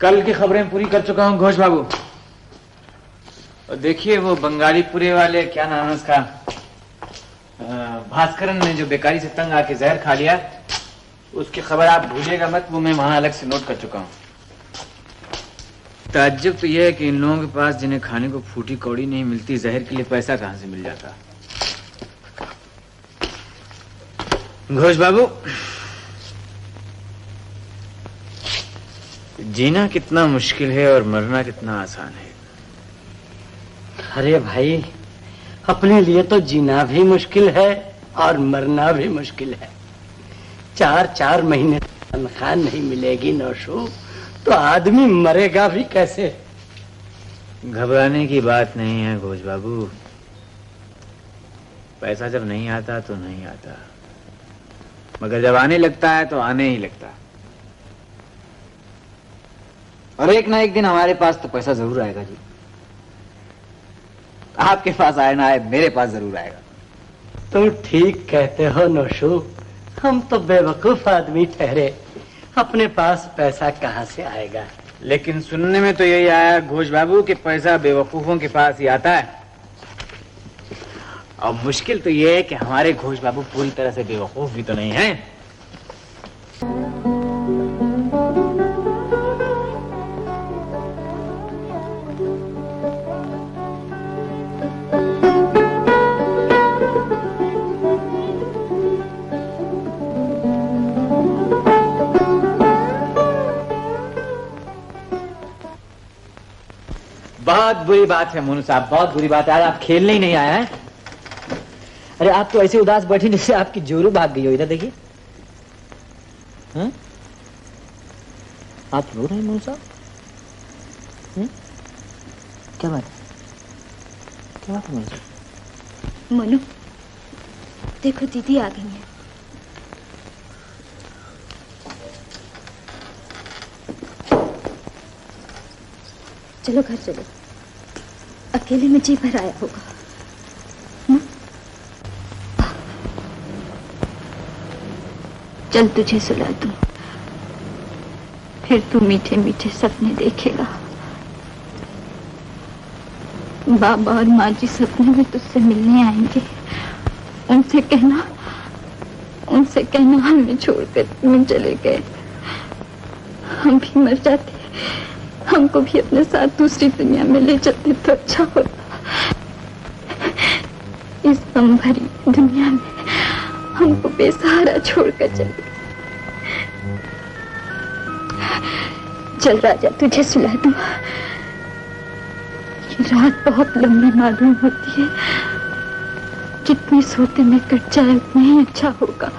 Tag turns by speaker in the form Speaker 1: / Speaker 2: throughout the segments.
Speaker 1: कल की खबरें पूरी कर चुका हूँ घोष बाबू। और देखिए वो बंगाली पुरे वाले, क्या नाम है उसका, भास्करन ने जो बेकारी से तंग आके जहर खा लिया, उसकी खबर आप भूलिएगा मत, वो मैं वहां अलग से नोट कर चुका हूँ। ताज्जुब तो यह है कि इन लोगों के पास जिन्हें खाने को फूटी कौड़ी नहीं मिलती, जहर के लिए पैसा कहां से मिल जाता। घोष बाबू, जीना कितना मुश्किल है और मरना कितना आसान है।
Speaker 2: अरे भाई, अपने लिए तो जीना भी मुश्किल है और मरना भी मुश्किल है। 4-4 महीने तनख्वाह नहीं मिलेगी नौशू, तो आदमी मरेगा भी कैसे।
Speaker 1: घबराने की बात नहीं है घोष बाबू, पैसा जब नहीं आता तो नहीं आता, मगर जब आने लगता है तो आने ही लगता है। और एक ना एक दिन हमारे पास तो पैसा जरूर आएगा जी। आपके पास आए ना आए, मेरे पास जरूर आएगा।
Speaker 2: तुम ठीक कहते हो नौशू, हम तो बेवकूफ आदमी ठहरे, अपने पास पैसा कहाँ से आएगा।
Speaker 1: लेकिन सुनने में तो यही आया घोष बाबू कि पैसा बेवकूफों के पास ही आता है। और मुश्किल तो यह है कि हमारे घोष बाबू पूरी तरह से बेवकूफ भी तो नहीं है। बहुत बुरी बात है मोनू साहब, बहुत बुरी बात है। आज आप खेलने ही नहीं आए हैं।
Speaker 3: अरे आप तो ऐसे उदास बैठे जैसे आपकी जोरू भाग गई हो। इधर देखिए। आप रो रहे हैं मोनू साहब? क्या बात है? क्या बात है मोनू साहब?
Speaker 4: मोनू, देखो दीदी आ गई है। चलो घर चलो, अकेले में जी भर आया होगा। चल तुझे सुला दूं, फिर तू मीठे मीठे सपने देखेगा। बाबा और माँ जी सपने में तुझसे मिलने आएंगे। उनसे कहना हमें छोड़कर तुम चले गए। हम भी मर जाते, हमको भी अपने साथ दूसरी दुनिया में ले चलते तो अच्छा होता। इस गम भरी दुनिया में हमको बेसहारा छोड़कर चले। चल राजा, तुझे सुला दूं। ये रात बहुत लंबी मालूम होती है, जितनी सोते में कट जाए उतना ही अच्छा होगा।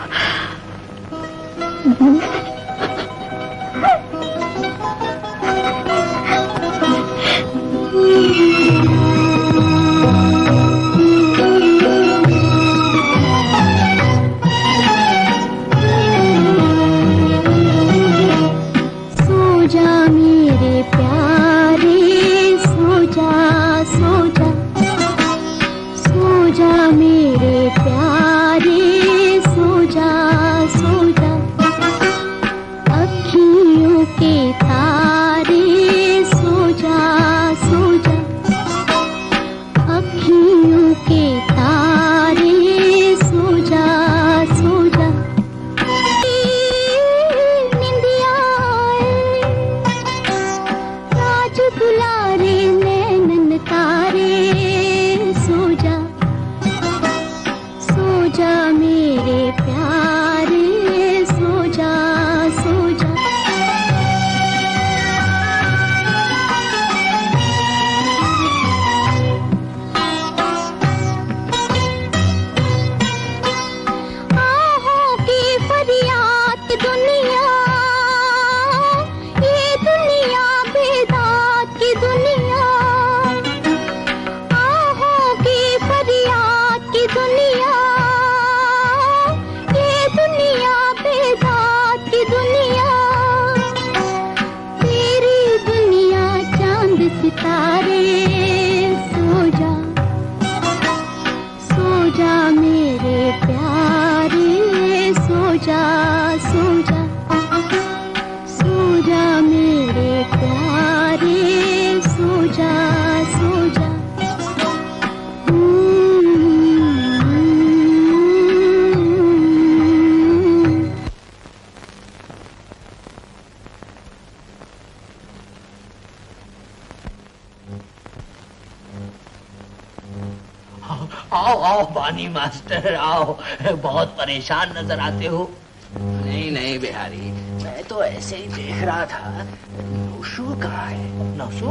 Speaker 2: आओ आओ बानी मास्टर आओ, बहुत परेशान नजर आते हो। नहीं नहीं बिहारी, मैं तो ऐसे ही देख रहा था, नौशू कहाँ है? नौशू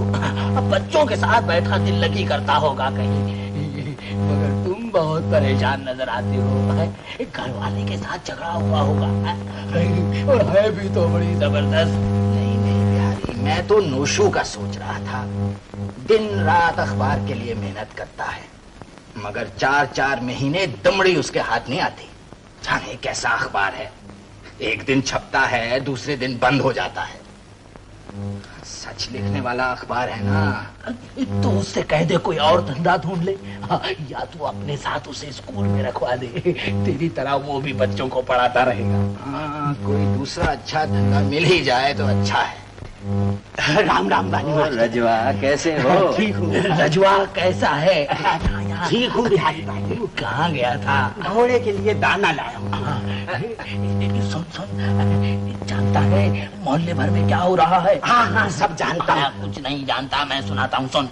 Speaker 2: अब बच्चों के साथ बैठा दिल लगी करता होगा कहीं, मगर तुम बहुत परेशान नजर आते हो। घर वाले के साथ झगड़ा हुआ होगा, और है भी तो बड़ी जबरदस्त। नहीं नहीं बिहारी, मैं तो नौशू का सोच रहा था। दिन रात अखबार के लिए मेहनत करता है, मगर 4-4 महीने दमड़ी उसके हाथ नहीं आती। जाने कैसा अखबार है, एक दिन छपता है, दूसरे दिन बंद हो जाता है। सच लिखने वाला अखबार है ना, तो उससे कह दे कोई और धंधा ढूंढ ले, या तो अपने साथ उसे स्कूल में रखवा दे, तेरी तरह वो भी बच्चों को पढ़ाता रहेगा। हाँ, कोई दूसरा अच्छा धंधा मिल ही जाए तो अच्छा है। राम राम बानी मास्टर।
Speaker 1: रजवा कैसे हो?
Speaker 2: ठीक हूँ। रजवा कैसा है? ठीक हूँ बिहारी भाई। कहाँ गया था? घोड़े के लिए दाना लाया हूँ। सुन सुन, जानता है मोहल्ले भर में क्या हो रहा है? हाँ हाँ सब जानता हूँ। कुछ नहीं जानता, मैं सुनाता हूँ, सुन।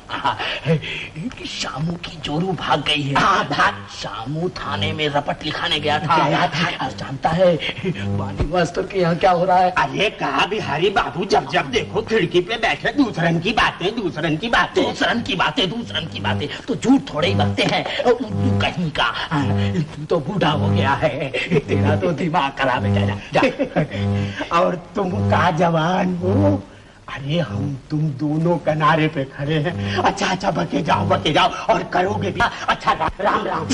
Speaker 2: शामू की जोरू भाग गई है। हाँ भाग। शामू थाने में रपट लिखाने गया था। जानता है बानी मास्टर के यहाँ क्या हो रहा है?
Speaker 5: अरे कहा बिहारी बाबू, जब जब देखो खिड़की पे बैठे दूसरन की बातें दूसरन की बातें
Speaker 2: दूसरन की बातें दूसरन की बातें, तो झूठ थोड़े ही बकते हैं तू कहीं का। तू तो बूढ़ा हो गया है, तेरा तो दिमाग खराब है। जा।
Speaker 5: और तुम का जवान हो। अरे हम तुम दोनों किनारे पे खड़े हैं। अच्छा अच्छा बके जाओ और करोगे भी अच्छा। राम राम।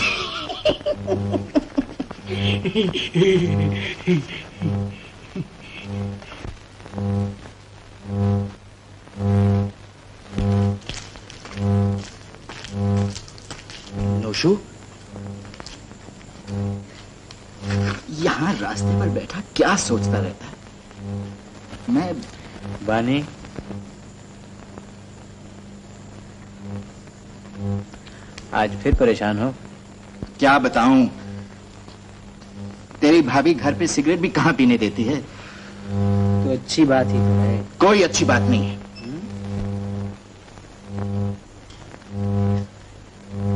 Speaker 2: नौशू यहाँ रास्ते पर बैठा क्या सोचता रहता है? मैं
Speaker 1: बानी, आज फिर परेशान हो?
Speaker 2: क्या बताऊं, तेरी भाभी घर पे सिगरेट भी कहाँ पीने देती है।
Speaker 1: तो अच्छी बात ही तो है।
Speaker 2: कोई अच्छी बात नहीं है।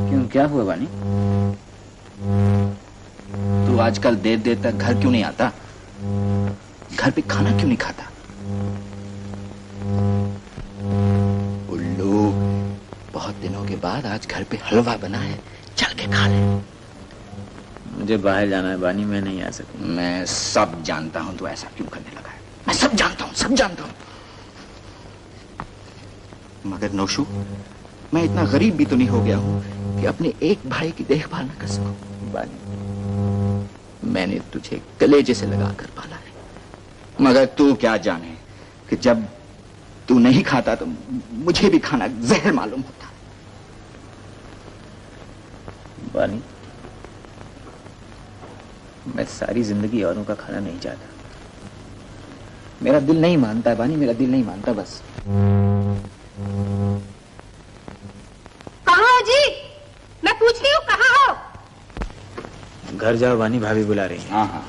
Speaker 1: क्यों, क्या हुआ बानी?
Speaker 2: तू आजकल देर देर तक घर क्यों नहीं आता? घर पे खाना क्यों नहीं खाता? उल्लू, बहुत दिनों के बाद आज घर पे हलवा बना है, चल के खा ले।
Speaker 1: मुझे बाहर जाना है बानी, मैं नहीं आ सकूं।
Speaker 2: मैं सब जानता हूं तू ऐसा क्यों करने लगा है, मैं सब जानता हूं। मगर नौशू, मैं इतना गरीब भी तो नहीं हो गया हूं कि अपने एक भाई की देखभाल न कर सकूं।
Speaker 1: बानी,
Speaker 2: मैंने तुझे कलेजे से लगाकर पाला है, मगर तू क्या जाने कि जब तू नहीं खाता तो मुझे भी खाना जहर मालूम होता।
Speaker 1: बानी, मैं सारी जिंदगी औरों का खाना नहीं चाहता। मेरा दिल नहीं मानता है बानी, मेरा दिल नहीं मानता। बस
Speaker 6: कहाँ हो जी? मैं पूछती हूँ कहाँ हो?
Speaker 1: घर जाओ बानी, भाभी बुला रही है।
Speaker 2: हाँ हाँ।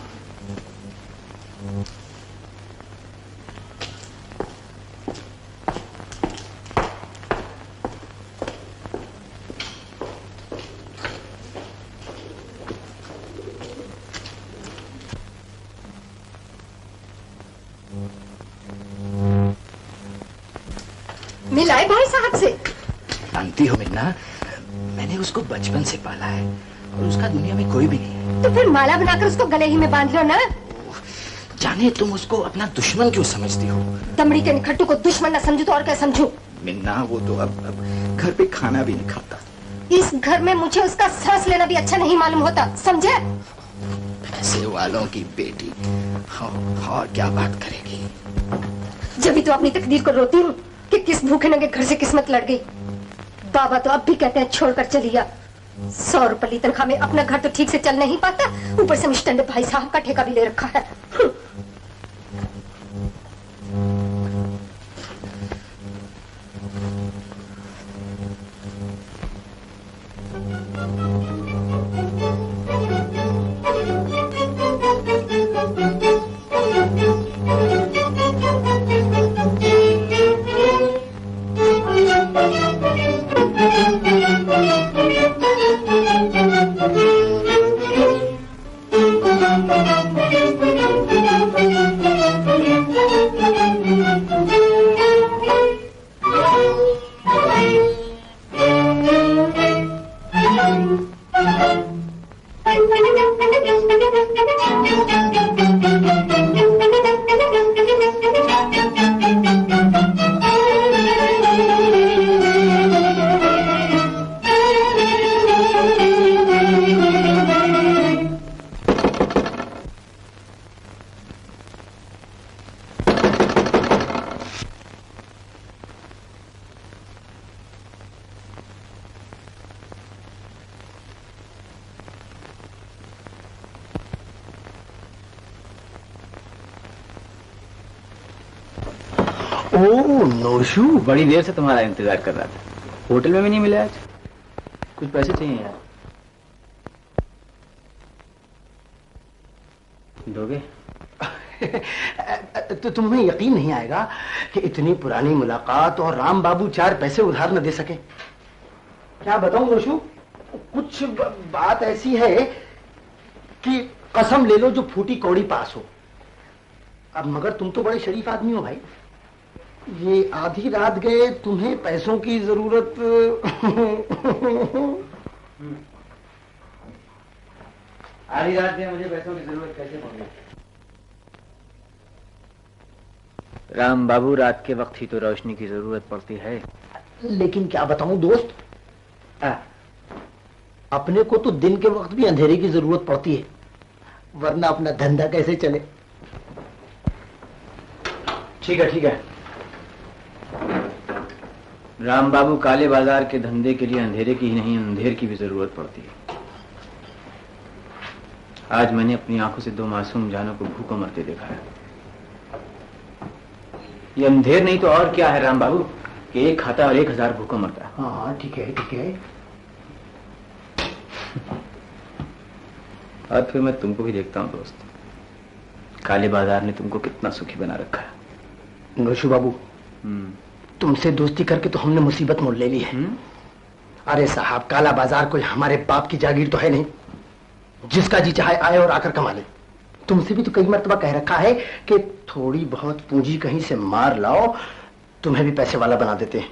Speaker 6: मिलाए भाई साहब से।
Speaker 2: जानती हो मिन्ना, मैंने उसको बचपन से पाला है और उसका दुनिया में कोई भी नहीं है।
Speaker 6: तो फिर माला बनाकर उसको गले ही में बांध लो ना।
Speaker 2: जाने तुम उसको अपना दुश्मन क्यों समझती हो?
Speaker 6: दमड़ी के निखट्टू को दुश्मन न समझू तो और क्या समझू?
Speaker 2: मिन्ना, वो तो अब घर पे खाना भी नहीं खाता।
Speaker 6: इस घर में मुझे उसका सांस लेना भी अच्छा नहीं मालूम होता, समझे?
Speaker 2: पैसे वालों की बेटी और क्या बात करेगी?
Speaker 6: जब भी तो अपनी तकदीर को रोती हूँ कि किस भूखे नंगे घर से किस्मत लड़ गई। बाबा तो अब भी कहते हैं छोड़कर चली जा। 100 रुपये तनख्वाह में अपना घर तो ठीक से चल नहीं पाता, ऊपर से मुश्तंडे भाई साहब का ठेका भी ले रखा है।
Speaker 2: ओह नोशू,
Speaker 1: बड़ी देर से तुम्हारा इंतजार कर रहा था, होटल में भी नहीं मिले आज। कुछ पैसे चाहिए यार, दोगे?
Speaker 2: तो तुम्हें यकीन नहीं आएगा कि इतनी पुरानी मुलाकात और राम बाबू 4 पैसे उधार न दे सके। क्या बताऊं नोशू, कुछ बात ऐसी है कि कसम ले लो जो फूटी कौड़ी पास हो। अब मगर तुम तो बड़े शरीफ आदमी हो भाई, ये आधी रात गए, तुम्हें पैसों की जरूरत।
Speaker 1: आधी रात में मुझे पैसों की जरूरत कैसे पड़ी? राम बाबू, रात के वक्त ही तो रोशनी की जरूरत पड़ती है।
Speaker 2: लेकिन क्या बताऊं दोस्त, अपने को तो दिन के वक्त भी अंधेरे की जरूरत पड़ती है, वरना अपना धंधा कैसे चले।
Speaker 1: ठीक है ठीक है, राम बाबू, काले बाजार के धंधे के लिए अंधेरे की ही नहीं, अंधेर की भी जरूरत पड़ती है। आज मैंने अपनी आंखों से 2 मासूम जानों को भूखों मरते देखा है। ये अंधेर नहीं तो और क्या है राम बाबू, कि एक खाता और 1000 भूखों मरता है।
Speaker 2: हाँ ठीक है ठीक है।
Speaker 1: और फिर मैं तुमको भी देखता हूँ दोस्त, काले बाजार ने तुमको कितना सुखी बना रखा है।
Speaker 2: नोशू बाबू, तुमसे दोस्ती करके तो हमने मुसीबत मोल ले ली है। अरे साहब, काला बाजार कोई हमारे बाप की जागीर तो है नहीं, जिसका जी चाहे आए और आकर कमा ले। तुमसे भी तो कई मर्तबा कह रखा है कि थोड़ी बहुत पूंजी कहीं से मार लाओ, तुम्हें भी पैसे वाला बना देते हैं।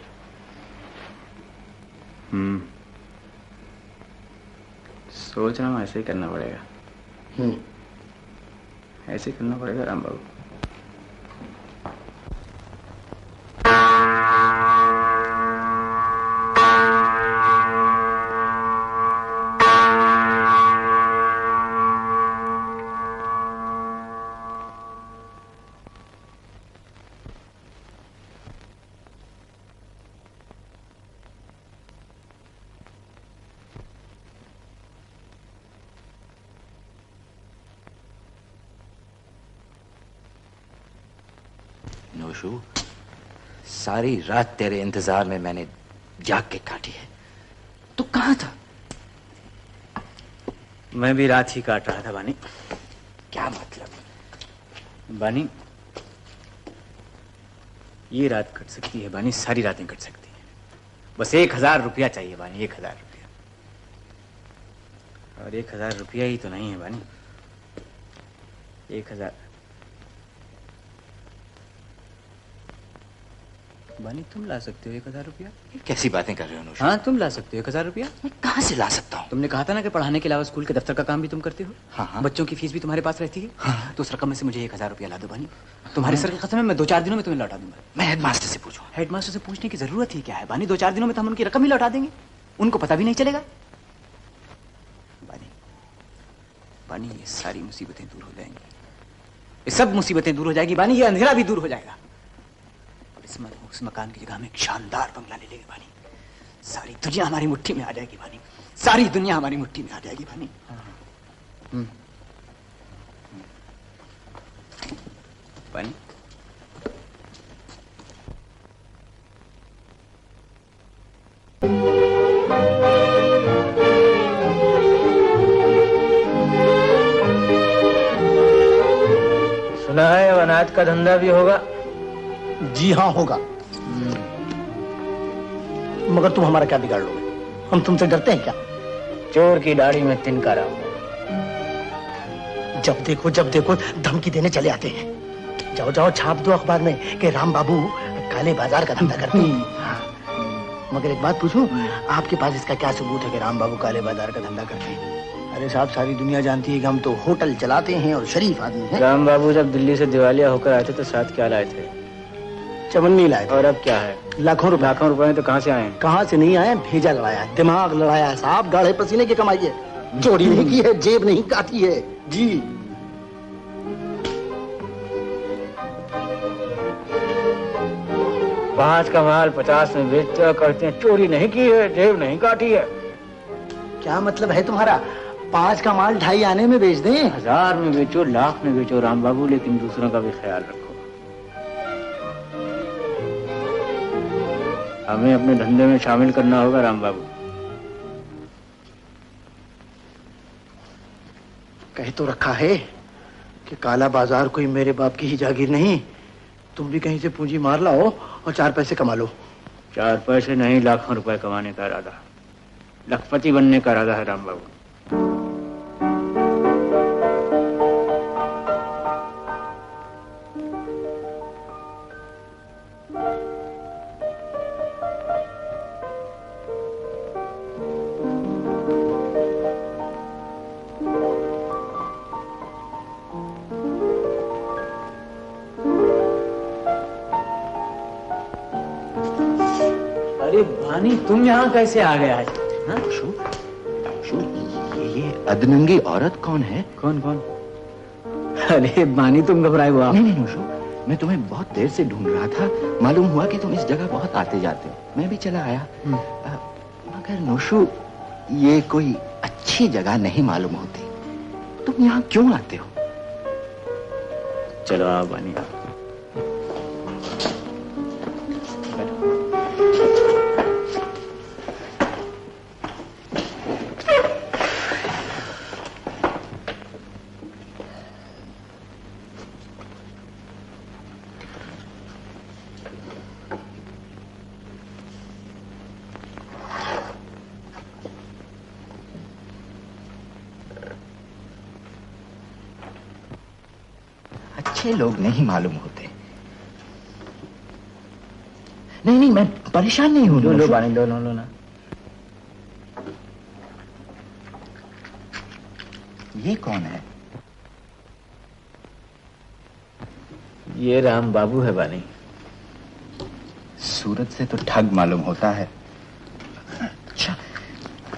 Speaker 1: सोच रहा हूँ ऐसे ही करना पड़ेगा। ऐसे ही करना पड़ेगा राम बाबू।
Speaker 3: नोशू, सारी रात तेरे इंतजार में मैंने जाग के काटी है। तू कहां था?
Speaker 1: मैं भी रात ही काट रहा था बानी।
Speaker 3: क्या मतलब?
Speaker 1: बानी, ये रात कट सकती है बानी, सारी रातें कट सकती हैं। बस 1000 रुपया चाहिए बानी, 1000 रुपया। और 1000 रुपया ही तो नहीं है बानी, 1000। बानी, तुम ला सकते हो 1000 रुपया?
Speaker 3: कैसी बातें कर रहे हो नोशू?
Speaker 1: हाँ, तुम ला सकते हो 1000 रुपया।
Speaker 3: मैं कहां से ला सकता हूँ?
Speaker 1: तुमने कहा था ना कि पढ़ाने के अलावा स्कूल के दफ्तर का काम भी तुम करते हो।
Speaker 3: हाँ।
Speaker 1: बच्चों की फीस भी तुम्हारे पास रहती है।
Speaker 3: हाँ।
Speaker 1: तो उस रकम में से मुझे 1000 रुपया ला दो बानी। तुम्हारी सर की कसम है, मैं 2-4 दिनों में तुम्हें लौटा दूंगा।
Speaker 3: मैं हेडमास्टर से पूछूं?
Speaker 1: हेडमास्टर से पूछने की जरूरत ही क्या है बानी? 2-4 दिनों में तो हम उनकी रकम ही लौटा देंगे, उनको पता भी नहीं चलेगा। बानी, बानी, ये सारी मुसीबतें दूर हो जाएंगी, ये सब मुसीबतें दूर हो जाएगी बानी, ये अंधेरा भी दूर हो जाएगा। उस मकान की जगह में एक शानदार बंगला ले लेंगे बानी। सारी दुनिया हमारी मुट्ठी में आ जाएगी बानी, सारी दुनिया हमारी मुट्ठी में आ जाएगी बानी। बानी, सुना है अनाज का धंधा भी होगा?
Speaker 2: जी हाँ होगा, मगर तुम हमारा क्या बिगाड़ लोगे? हम तुमसे डरते हैं क्या?
Speaker 1: चोर की दाढ़ी में तिनका रहा।
Speaker 2: जब देखो धमकी देने चले आते हैं। जाओ जाओ, छाप दो अखबार में कि राम बाबू काले बाजार का धंधा करते हैं। हाँ। मगर एक बात पूछूं, आपके पास इसका क्या सबूत है कि राम बाबू काले बाजार का धंधा करते हैं? अरे साहब, सारी दुनिया जानती है कि हम तो होटल चलाते हैं और शरीफ आदमी हैं।
Speaker 1: राम बाबू जब दिल्ली से दिवालिया होकर आए थे तो साथ क्या लाए थे?
Speaker 2: चवन्नी लाए थे।
Speaker 1: और अब क्या है?
Speaker 2: लाखों रुपए।
Speaker 1: लाखों रुपए तो कहाँ से आए?
Speaker 2: कहाँ से नहीं आए, भेजा लड़ाया, दिमाग लड़ाया है साहब, गाढ़े पसीने की कमाई है। चोरी नहीं की है, जेब नहीं काटी है जी।
Speaker 1: पाँच का माल 50 में बेचते करते हैं, चोरी नहीं की है, जेब नहीं काटी है।
Speaker 2: क्या मतलब है तुम्हारा? 5 का माल 2.5 आने में बेच दें?
Speaker 1: 1000 में बेचो, लाख में बेचो राम बाबू, लेकिन दूसरों का भी ख्याल रखो।
Speaker 2: हमें अपने धंधे में शामिल करना होगा राम बाबू।
Speaker 5: कह तो रखा है कि काला बाजार कोई मेरे बाप की ही जागीर नहीं। तुम भी कहीं से पूंजी मार लाओ और 4 पैसे कमा लो।
Speaker 2: 4 पैसे नहीं, लाखों रुपए कमाने का इरादा, लखपति बनने का इरादा है राम बाबू।
Speaker 1: अरे भानी, तुम यहाँ कैसे आ गए आज? हाँ?
Speaker 3: ये अधनंगी औरत कौन है?
Speaker 1: कौन कौन? अरे भानी, तुम घबराए हुआ?
Speaker 3: नहीं नहीं नोशू, मैं तुम्हें बहुत देर से ढूंढ रहा था। मालूम हुआ कि तुम इस जगह बहुत आते जाते हो, मैं भी चला आया। मगर नोशू, ये कोई अच्छी जगह नहीं मालूम होती। तुम यहाँ क्यों आते हो?
Speaker 2: चलो आओ बानी, आओ।
Speaker 3: अच्छे लोग नहीं मालूम होते। नहीं नहीं, मैं परेशान नहीं हूं।
Speaker 2: लो बानी, लो लो लो ना।
Speaker 3: ये कौन है?
Speaker 2: ये राम बाबू है बानी।
Speaker 3: सूरत से तो ठग मालूम होता है। अच्छा,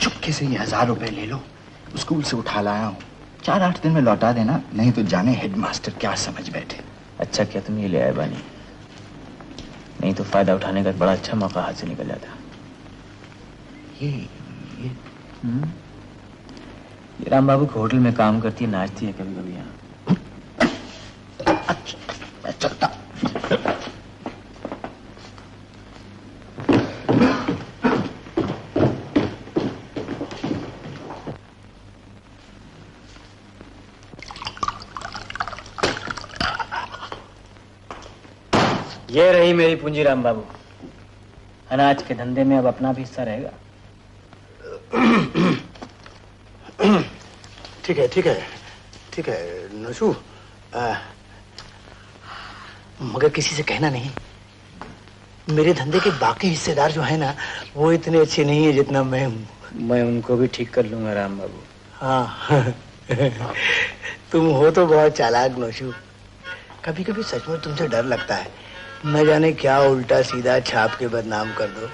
Speaker 3: चुपके से ये 1000 रुपए ले लो, स्कूल से उठा लाया हूं। 4-8 दिन में लौटा देना, नहीं तो जाने हेडमास्टर क्या समझ बैठे।
Speaker 2: अच्छा क्या तुम ये ले आए बानी, नहीं तो फायदा उठाने का बड़ा अच्छा मौका हाथ से निकल जाता।
Speaker 3: ये
Speaker 2: राम बाबू के होटल में काम करती है, नाचती है कभी कभी यहाँ।
Speaker 3: अच्छा चलता।
Speaker 2: ये रही मेरी पूंजी राम बाबू। अनाज के धंधे में अब अपना भी हिस्सा रहेगा।
Speaker 5: ठीक है ठीक है ठीक है नशू, मगर किसी से कहना नहीं। मेरे धंधे के बाकी हिस्सेदार जो है ना, वो इतने अच्छे नहीं है जितना मैं हूँ।
Speaker 2: मैं उनको भी ठीक कर लूंगा राम बाबू।
Speaker 5: हाँ तुम हो तो बहुत चालाक नशू। कभी कभी सच में तुमसे डर लगता है, न जाने क्या उल्टा सीधा छाप के बदनाम कर दो।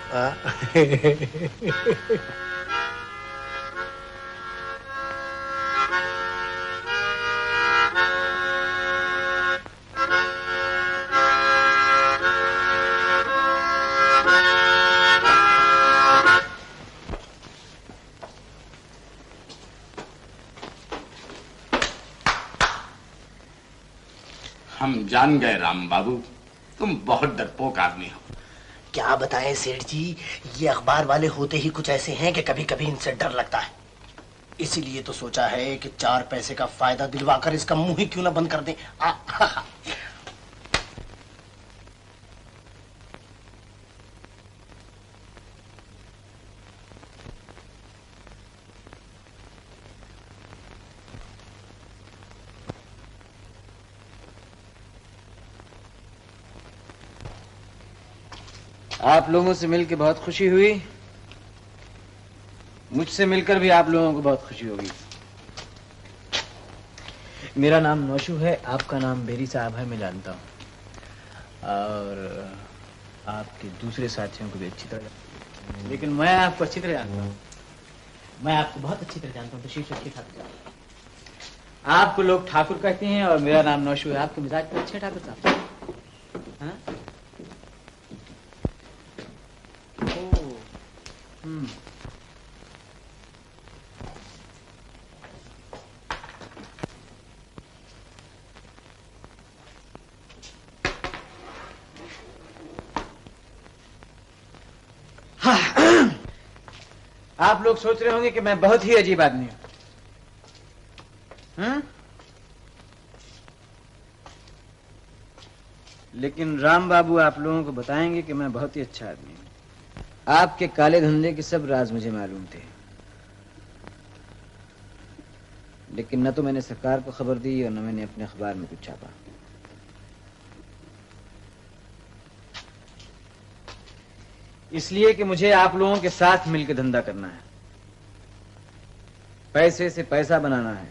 Speaker 7: हम जान गए राम बाबू, तुम बहुत डरपोक आदमी हो।
Speaker 5: क्या बताएं सेठ जी, ये अखबार वाले होते ही कुछ ऐसे हैं कि कभी कभी इनसे डर लगता है। इसीलिए तो सोचा है कि 4 पैसे का फायदा दिलवाकर इसका मुंह ही क्यों ना बंद कर दें।
Speaker 2: आप लोगों से मिलकर बहुत खुशी हुई, मुझसे मिलकर भी आप लोगों को बहुत खुशी होगी। मेरा नाम नौशू है, आपका नाम बेरी साहब है, मैं जानता हूँ, और आपके दूसरे साथियों को भी अच्छी तरह, लेकिन मैं आपको अच्छी तरह जानता हूँ। मैं आपको बहुत अच्छी तरह जानता हूँ, तो शीर्ष अच्छी ठाकुर साहब। आपको लोग ठाकुर कहते हैं और मेरा नाम नौशू है। आपके मिजाज पर अच्छे ठाकुर साहब। हाँ?
Speaker 1: आप लोग सोच रहे होंगे कि मैं बहुत ही अजीब आदमी हूं, लेकिन राम बाबू आप लोगों को बताएंगे कि मैं बहुत ही अच्छा आदमी हूं। आपके काले धंधे के सब राज मुझे मालूम थे, लेकिन न तो मैंने सरकार को खबर दी और न मैंने अपने अखबार में कुछ छापा। इसलिए कि मुझे आप लोगों के साथ मिलकर धंधा करना है, पैसे से पैसा बनाना है,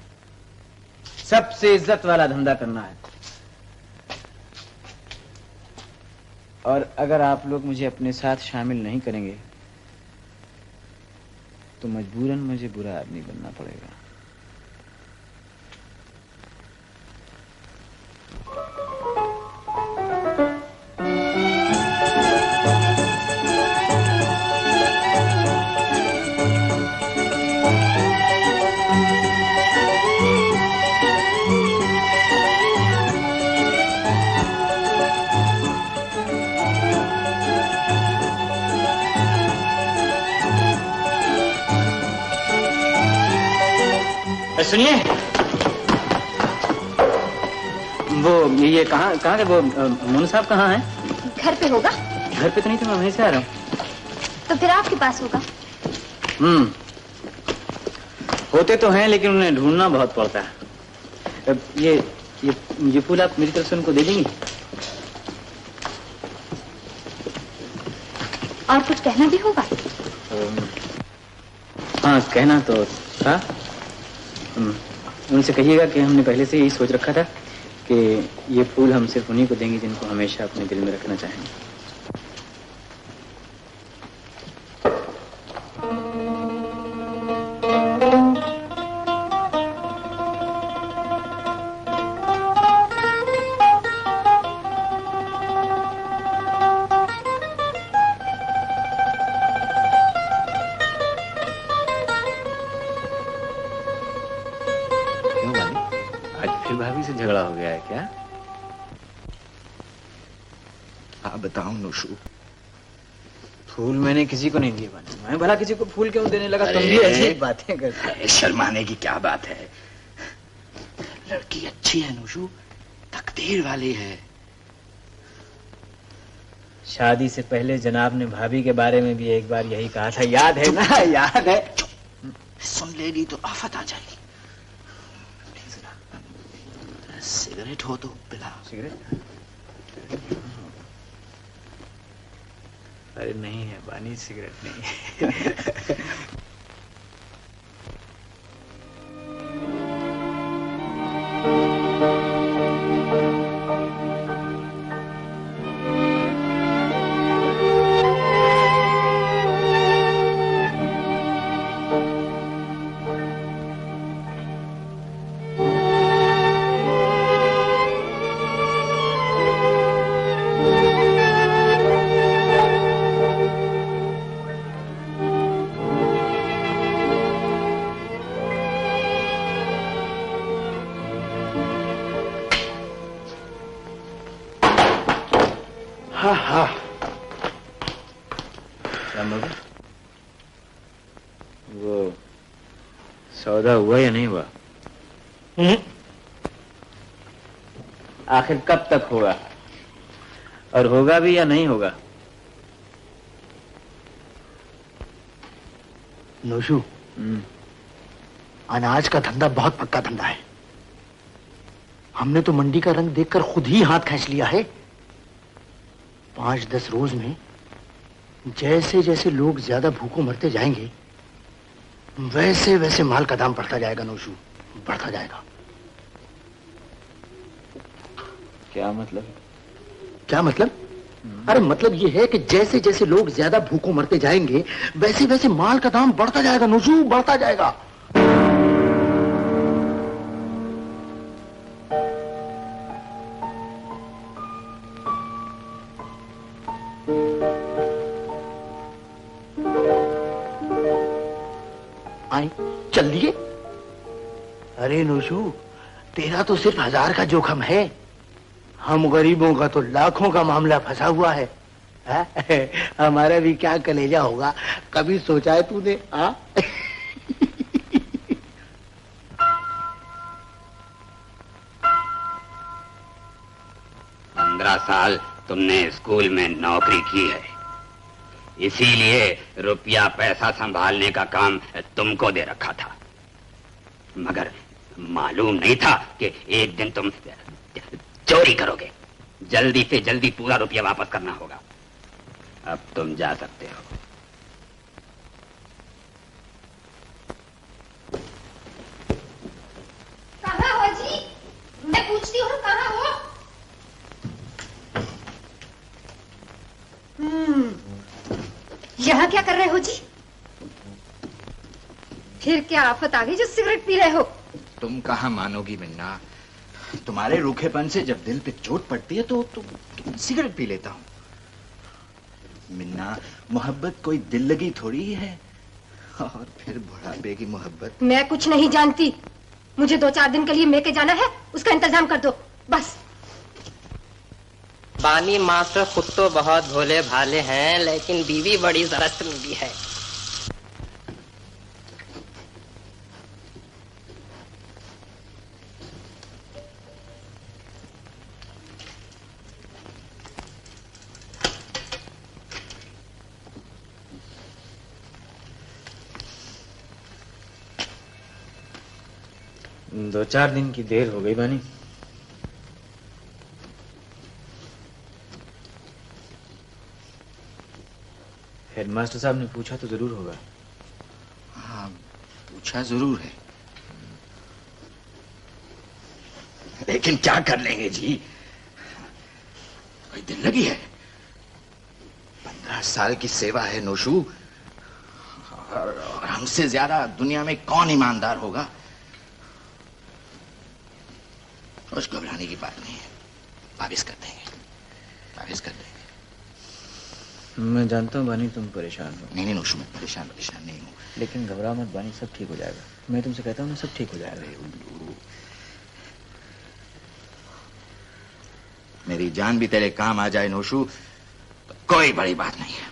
Speaker 1: सबसे इज्जत वाला धंधा करना है। और अगर आप लोग मुझे अपने साथ शामिल नहीं करेंगे तो मजबूरन मुझे बुरा आदमी बनना पड़ेगा। सुनिए, वो ये कहाँ के वो मोनू साहब कहाँ हैं?
Speaker 4: घर पे होगा।
Speaker 1: घर पे तो नहीं थे, मैं वहीं से आ रहा हूँ।
Speaker 4: तो फिर आपके पास होगा।
Speaker 1: होते तो हैं, लेकिन उन्हें ढूंढना बहुत पड़ता है। ये फूल आप मेरी तरफ से उनको दे देंगी?
Speaker 4: और कुछ कहना भी होगा?
Speaker 1: हाँ, कहना तो था। उनसे कहिएगा कि हमने पहले से यही सोच रखा था कि ये फूल हम सिर्फ उन्हीं को देंगे जिनको हमेशा अपने दिल में रखना चाहेंगे। भाभी से झगड़ा हो गया है क्या?
Speaker 3: हाँ बताओ नोशू।
Speaker 1: फूल मैंने किसी को नहीं दिए बानी। मैं भला किसी को फूल क्यों देने लगा? तुम भी अजीब बातें करते।
Speaker 3: शर्माने की क्या बात है? लड़की अच्छी है नोशू, तकदीर वाली है।
Speaker 1: शादी से पहले जनाब ने भाभी के बारे में भी एक बार यही कहा था, याद है ना? याद है।
Speaker 3: सुन लेगी तो आफत आ जाएगी। सिगरेट हो तो पिला।
Speaker 1: सिगरेट? अरे नहीं है बानी, सिगरेट नहीं। वो सौदा हुआ या नहीं हुआ? आखिर कब तक होगा? और होगा भी या नहीं होगा?
Speaker 5: नोशू, अनाज का धंधा बहुत पक्का धंधा है। हमने तो मंडी का रंग देखकर खुद ही हाथ खींच लिया है। 5-10 रोज में जैसे जैसे लोग ज्यादा भूखों मरते जाएंगे, वैसे वैसे माल का दाम बढ़ता जाएगा नोशू, बढ़ता जाएगा।
Speaker 1: क्या मतलब?
Speaker 5: क्या मतलब? अरे मतलब ये है कि जैसे जैसे लोग ज्यादा भूखों मरते जाएंगे, वैसे वैसे माल का दाम बढ़ता जाएगा नोशू, बढ़ता जाएगा। आए, चल दिए। अरे नोशू, तेरा तो सिर्फ 1000 का जोखम है, हम गरीबों का तो लाखों का मामला फंसा हुआ है।
Speaker 2: हमारा भी क्या कलेजा होगा, कभी सोचा है तूने?
Speaker 8: 15 साल तुमने स्कूल में नौकरी की है, इसीलिए रुपया पैसा संभालने का काम तुमको दे रखा था, मगर मालूम नहीं था कि एक दिन तुम चोरी करोगे। जल्दी से जल्दी पूरा रुपया वापस करना होगा। अब तुम जा सकते हो।
Speaker 6: कहाँ हो जी? मैं पूछती हूँ कहाँ हो? यहाँ क्या कर रहे हो जी? फिर क्या आफत आ गई जो सिगरेट पी रहे हो?
Speaker 3: तुम कहाँ मानोगी मिन्ना, तुम्हारे रूखेपन से जब दिल पे चोट पड़ती है तो सिगरेट पी लेता हूँ। मिन्ना, मोहब्बत कोई दिल लगी थोड़ी है, और फिर बुढ़ापे की मोहब्बत।
Speaker 6: मैं कुछ नहीं जानती, मुझे 2-4 दिन के लिए मेके जाना है, उसका इंतजाम कर दो बस।
Speaker 9: बानी मास्टर खुद तो बहुत भोले भाले हैं, लेकिन बीवी बड़ी जरस्त मिली है।
Speaker 1: दो चार दिन की देर हो गई बानी। हेडमास्टर साहब ने पूछा तो जरूर होगा।
Speaker 3: हाँ, पूछा जरूर है, लेकिन क्या कर लेंगे जी, कोई दिल लगी है। 15 साल की सेवा है नोशू, और हमसे ज्यादा दुनिया में कौन ईमानदार होगा। कुछ घबराने की बात नहीं है, वापिस कर देंगे, वापिस कर देंगे।
Speaker 1: मैं जानता हूँ बानी तुम परेशान हो।
Speaker 3: नहीं नोशू, मैं परेशान नहीं हूँ।
Speaker 1: लेकिन घबरा मत बानी, सब ठीक हो जाएगा। मैं तुमसे कहता हूँ ना, सब ठीक हो जाएगा।
Speaker 3: मेरी जान भी तेरे काम आ जाए नोशू तो कोई बड़ी बात नहीं है।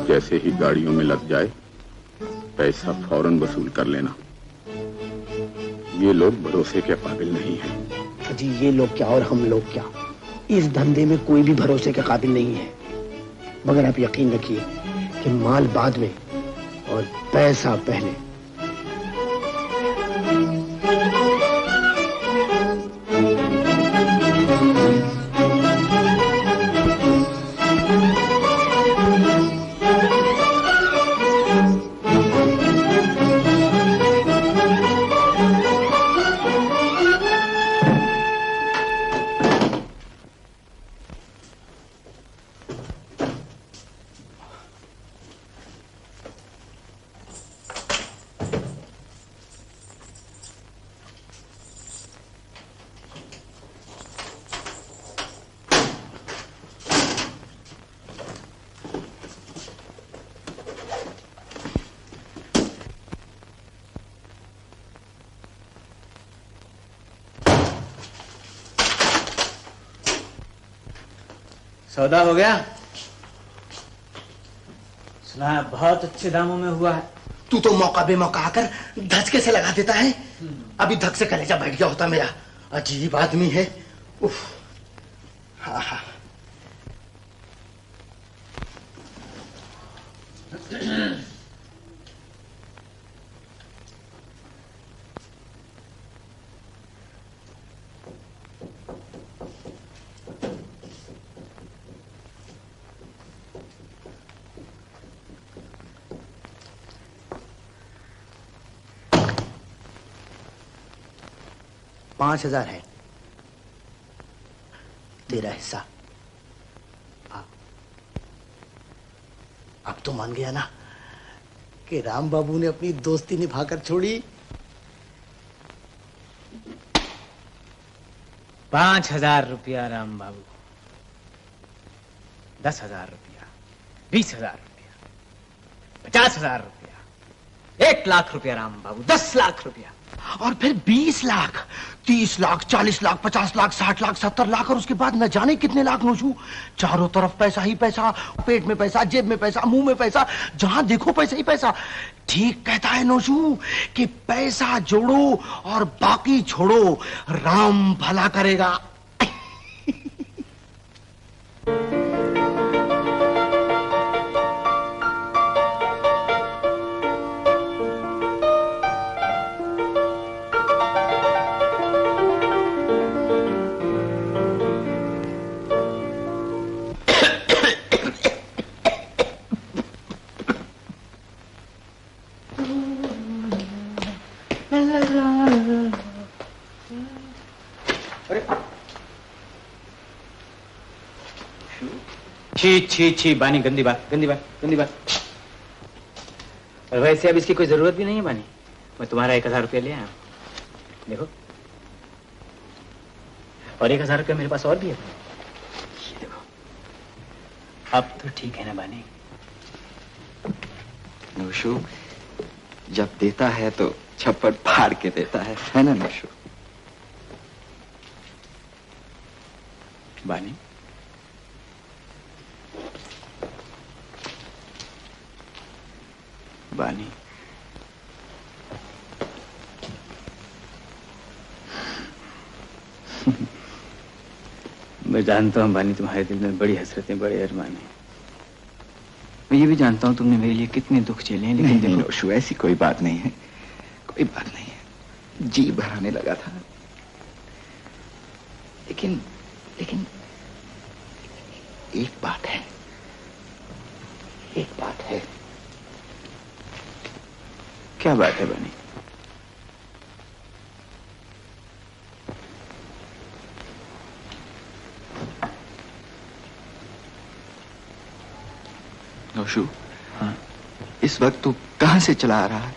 Speaker 7: जैसे ही गाड़ियों में लग जाए पैसा फौरन वसूल कर लेना। ये लोग भरोसे के काबिल नहीं हैं।
Speaker 2: जी ये लोग क्या और हम लोग क्या, इस धंधे में कोई भी भरोसे के काबिल नहीं है। मगर आप यकीन रखिए कि माल बाद में और पैसा पहले।
Speaker 1: सौदा हो गया? सुना है बहुत अच्छे दामों में हुआ है।
Speaker 5: तू तो मौका बेमौका आकर धचके से लगा देता है। अभी धक से कलेजा बैठ गया होता मेरा। अजीब आदमी है। उफ। हाँ हाँ। 5,000 है तेरा हिस्सा। अब तो मान गया ना कि राम बाबू ने अपनी दोस्ती निभाकर छोड़ी।
Speaker 1: 5,000 रुपया राम बाबू, 10,000 रुपया, 20,000 रुपया, 50,000 रुपया, 1 लाख रुपया राम बाबू, 10 लाख रुपया,
Speaker 5: और फिर 20 लाख, 30 लाख, 40 लाख, 50 लाख, 60 लाख, 70 लाख, और उसके बाद न जाने कितने लाख नोशू। चारों तरफ पैसा ही पैसा, पेट में पैसा, जेब में पैसा, मुंह में पैसा, जहां देखो पैसा ही पैसा। ठीक कहता है नोशू कि पैसा जोड़ो और बाकी छोड़ो, राम भला करेगा।
Speaker 1: छी छी छी बानी, गंदी बात, गंदी बात, गंदी बात। और वैसे अब इसकी कोई जरूरत भी नहीं है बानी। मैं तुम्हारा 1,000 रुपया ले आया हूं, देखो। और 1,000 रुपया मेरे पास और भी है, ये देखो। अब तो ठीक है ना बानी?
Speaker 3: नोशू जब देता है तो छप्पर फाड़ के देता है ना नोशू?
Speaker 1: बानी, बानी, मैं जानता हूं बानी, तुम्हारे दिल में बड़ी हसरतें, बड़े अरमान हैं। मैं ये भी जानता हूं तुमने मेरे लिए कितने दुख झेले हैं, लेकिन
Speaker 3: नहीं नोशू, ऐसी कोई बात नहीं है, कोई बात नहीं है। जी भराने लगा था, लेकिन लेकिन एक बात है, एक बात है।
Speaker 1: क्या बात है बानी?
Speaker 3: नोशू,
Speaker 1: हाँ?
Speaker 3: इस वक्त तू कहां से चला आ रहा है?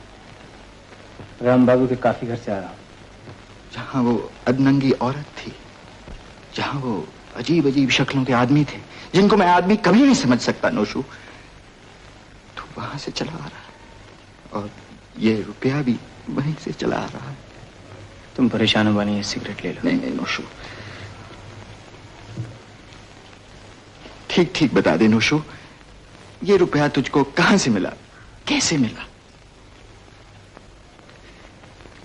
Speaker 1: राम बाबू के काफी घर से आ रहा हूं।
Speaker 3: जहां वो अधनंगी औरत थी, जहां वो अजीब अजीब शक्लों के आदमी थे, जिनको मैं आदमी कभी नहीं समझ सकता नोशू, तू वहां से चला आ रहा है, और ये रुपया भी वहीं से चला आ रहा है।
Speaker 1: तुम परेशान हो बानी, सिगरेट ले लो।
Speaker 3: नहीं नहीं नोशू, ठीक ठीक बता दे नोशू, ये रुपया तुझको कहां से मिला, कैसे मिला?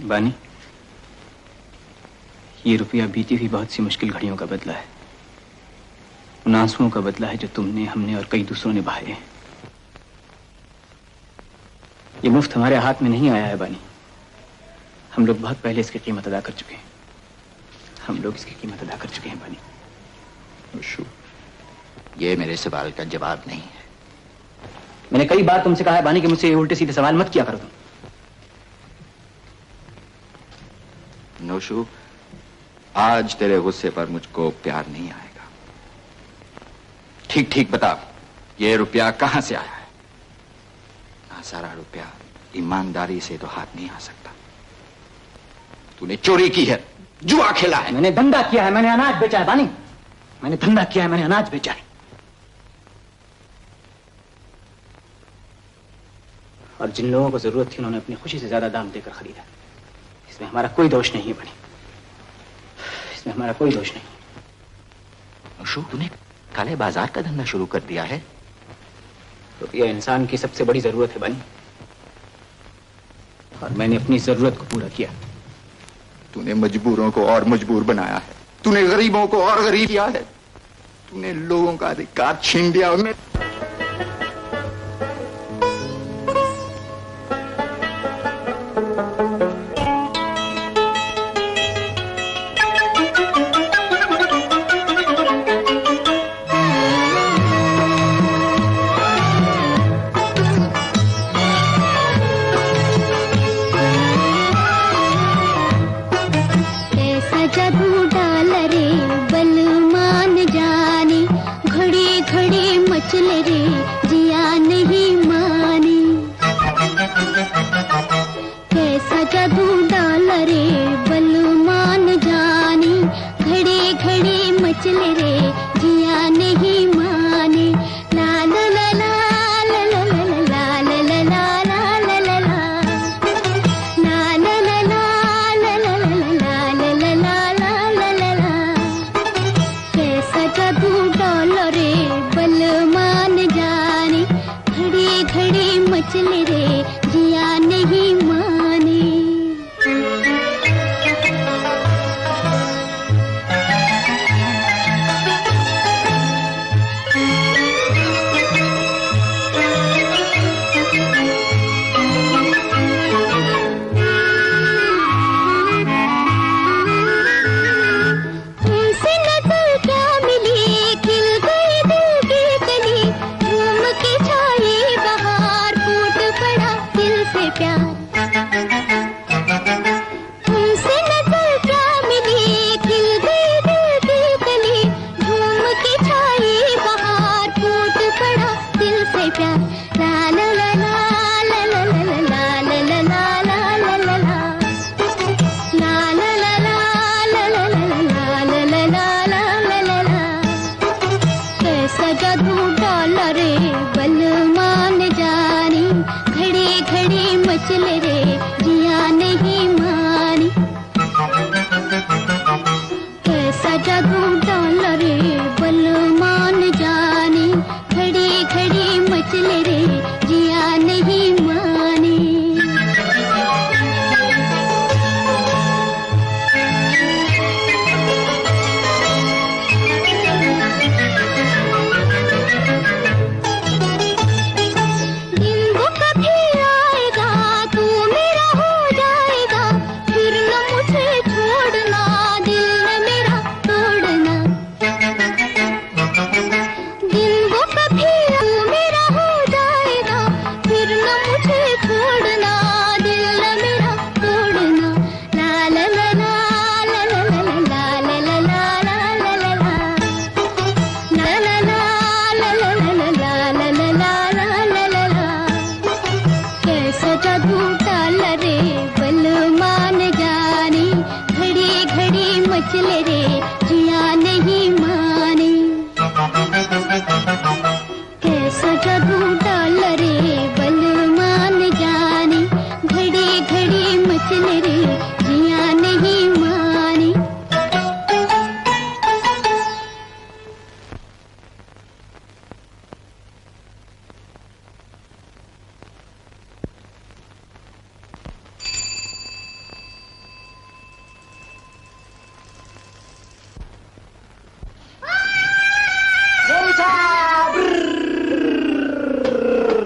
Speaker 1: बानी, ये रुपया बीती हुई बहुत सी मुश्किल घड़ियों का बदला है, उन आंसुओं का बदला है जो तुमने, हमने और कई दूसरों ने बहाए हैं। ये मुफ्त हमारे हाथ में नहीं आया है बानी, हम लोग बहुत पहले इसकी कीमत अदा कर चुके हैं, हम लोग इसकी कीमत अदा कर चुके हैं बानी।
Speaker 3: नोशू, ये मेरे सवाल का जवाब नहीं है।
Speaker 1: मैंने कई बार तुमसे कहा है बानी कि मुझसे उल्टे सीधे सवाल मत किया करो तुम।
Speaker 3: नोशू, आज तेरे गुस्से पर मुझको प्यार नहीं आएगा। ठीक ठीक बता, ये रुपया कहां से आया है? ना सारा रुपया ईमानदारी से तो हाथ नहीं आ सकता, तूने चोरी की है, जुआ खेला है।
Speaker 1: मैंने धंधा किया है, मैंने अनाज बेचा है बानी, मैंने धंधा किया है, मैंने अनाज बेचा है। और जिन लोगों को जरूरत थी उन्होंने अपनी खुशी से ज्यादा दाम देकर खरीदा। इसमें हमारा कोई दोष नहीं है बनी, इसमें हमारा कोई दोष नहीं।
Speaker 3: नोशू, तूने काले बाजार का धंधा शुरू कर दिया है?
Speaker 1: रुपया इंसान की सबसे बड़ी जरूरत है बनी, और मैंने अपनी जरूरत को पूरा किया।
Speaker 3: तूने मजबूरों को और मजबूर बनाया है, तूने गरीबों को और गरीब किया है, तूने लोगों का अधिकार छीन लिया। और मैं
Speaker 10: ऐसे मचले रे जिया नहीं माने।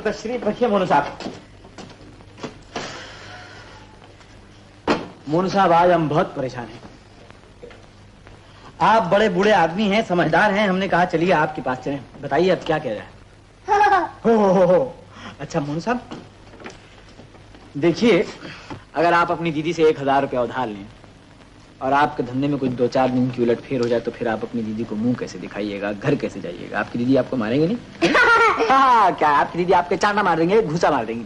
Speaker 1: तशरीफ रखिए मोनू साहब। मोनू साहब आज हम बहुत परेशान हैं। आप बड़े बूढ़े आदमी हैं, समझदार हैं, हमने कहा चलिए आपके पास चलें। बताइए अब क्या कह रहा है। हो। अच्छा मोनू साहब देखिए, अगर आप अपनी दीदी से 1000 रुपया उधार लें और आपके धंधे में कुछ 2-4 दिन की उलटफेर हो जाए तो फिर आप अपनी दीदी को मुंह कैसे दिखाइएगा, घर कैसे जाइएगा? आपकी दीदी आपको मारेंगे नहीं? हाँ, क्या आपकी दीदी आपके चांटा मार देंगे, घूसा मार देंगी।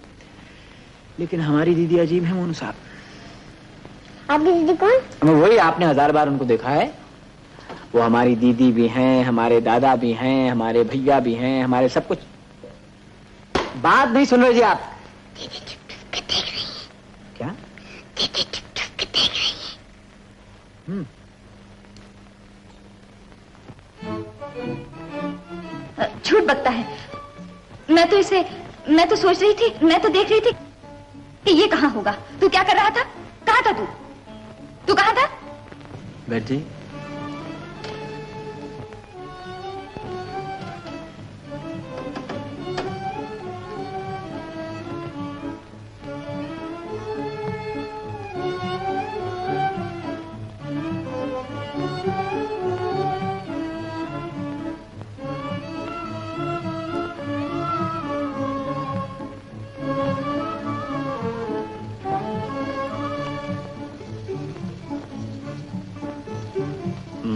Speaker 1: लेकिन हमारी दीदी अजीब है मोनू साहब।
Speaker 10: आपकी दीदी कौन?
Speaker 1: वही आपने 1000 बार उनको देखा है। वो हमारी दीदी भी हैं, हमारे दादा भी हैं, हमारे भैया भी हैं, हमारे सब कुछ। बात नहीं सुन रहे जी आप? क्या?
Speaker 4: झूठ बकता है। मैं तो सोच रही थी, मैं तो देख रही थी कि ये कहाँ होगा। तू क्या कर रहा था? कहाँ था तू कहाँ था?
Speaker 1: बैठ जी।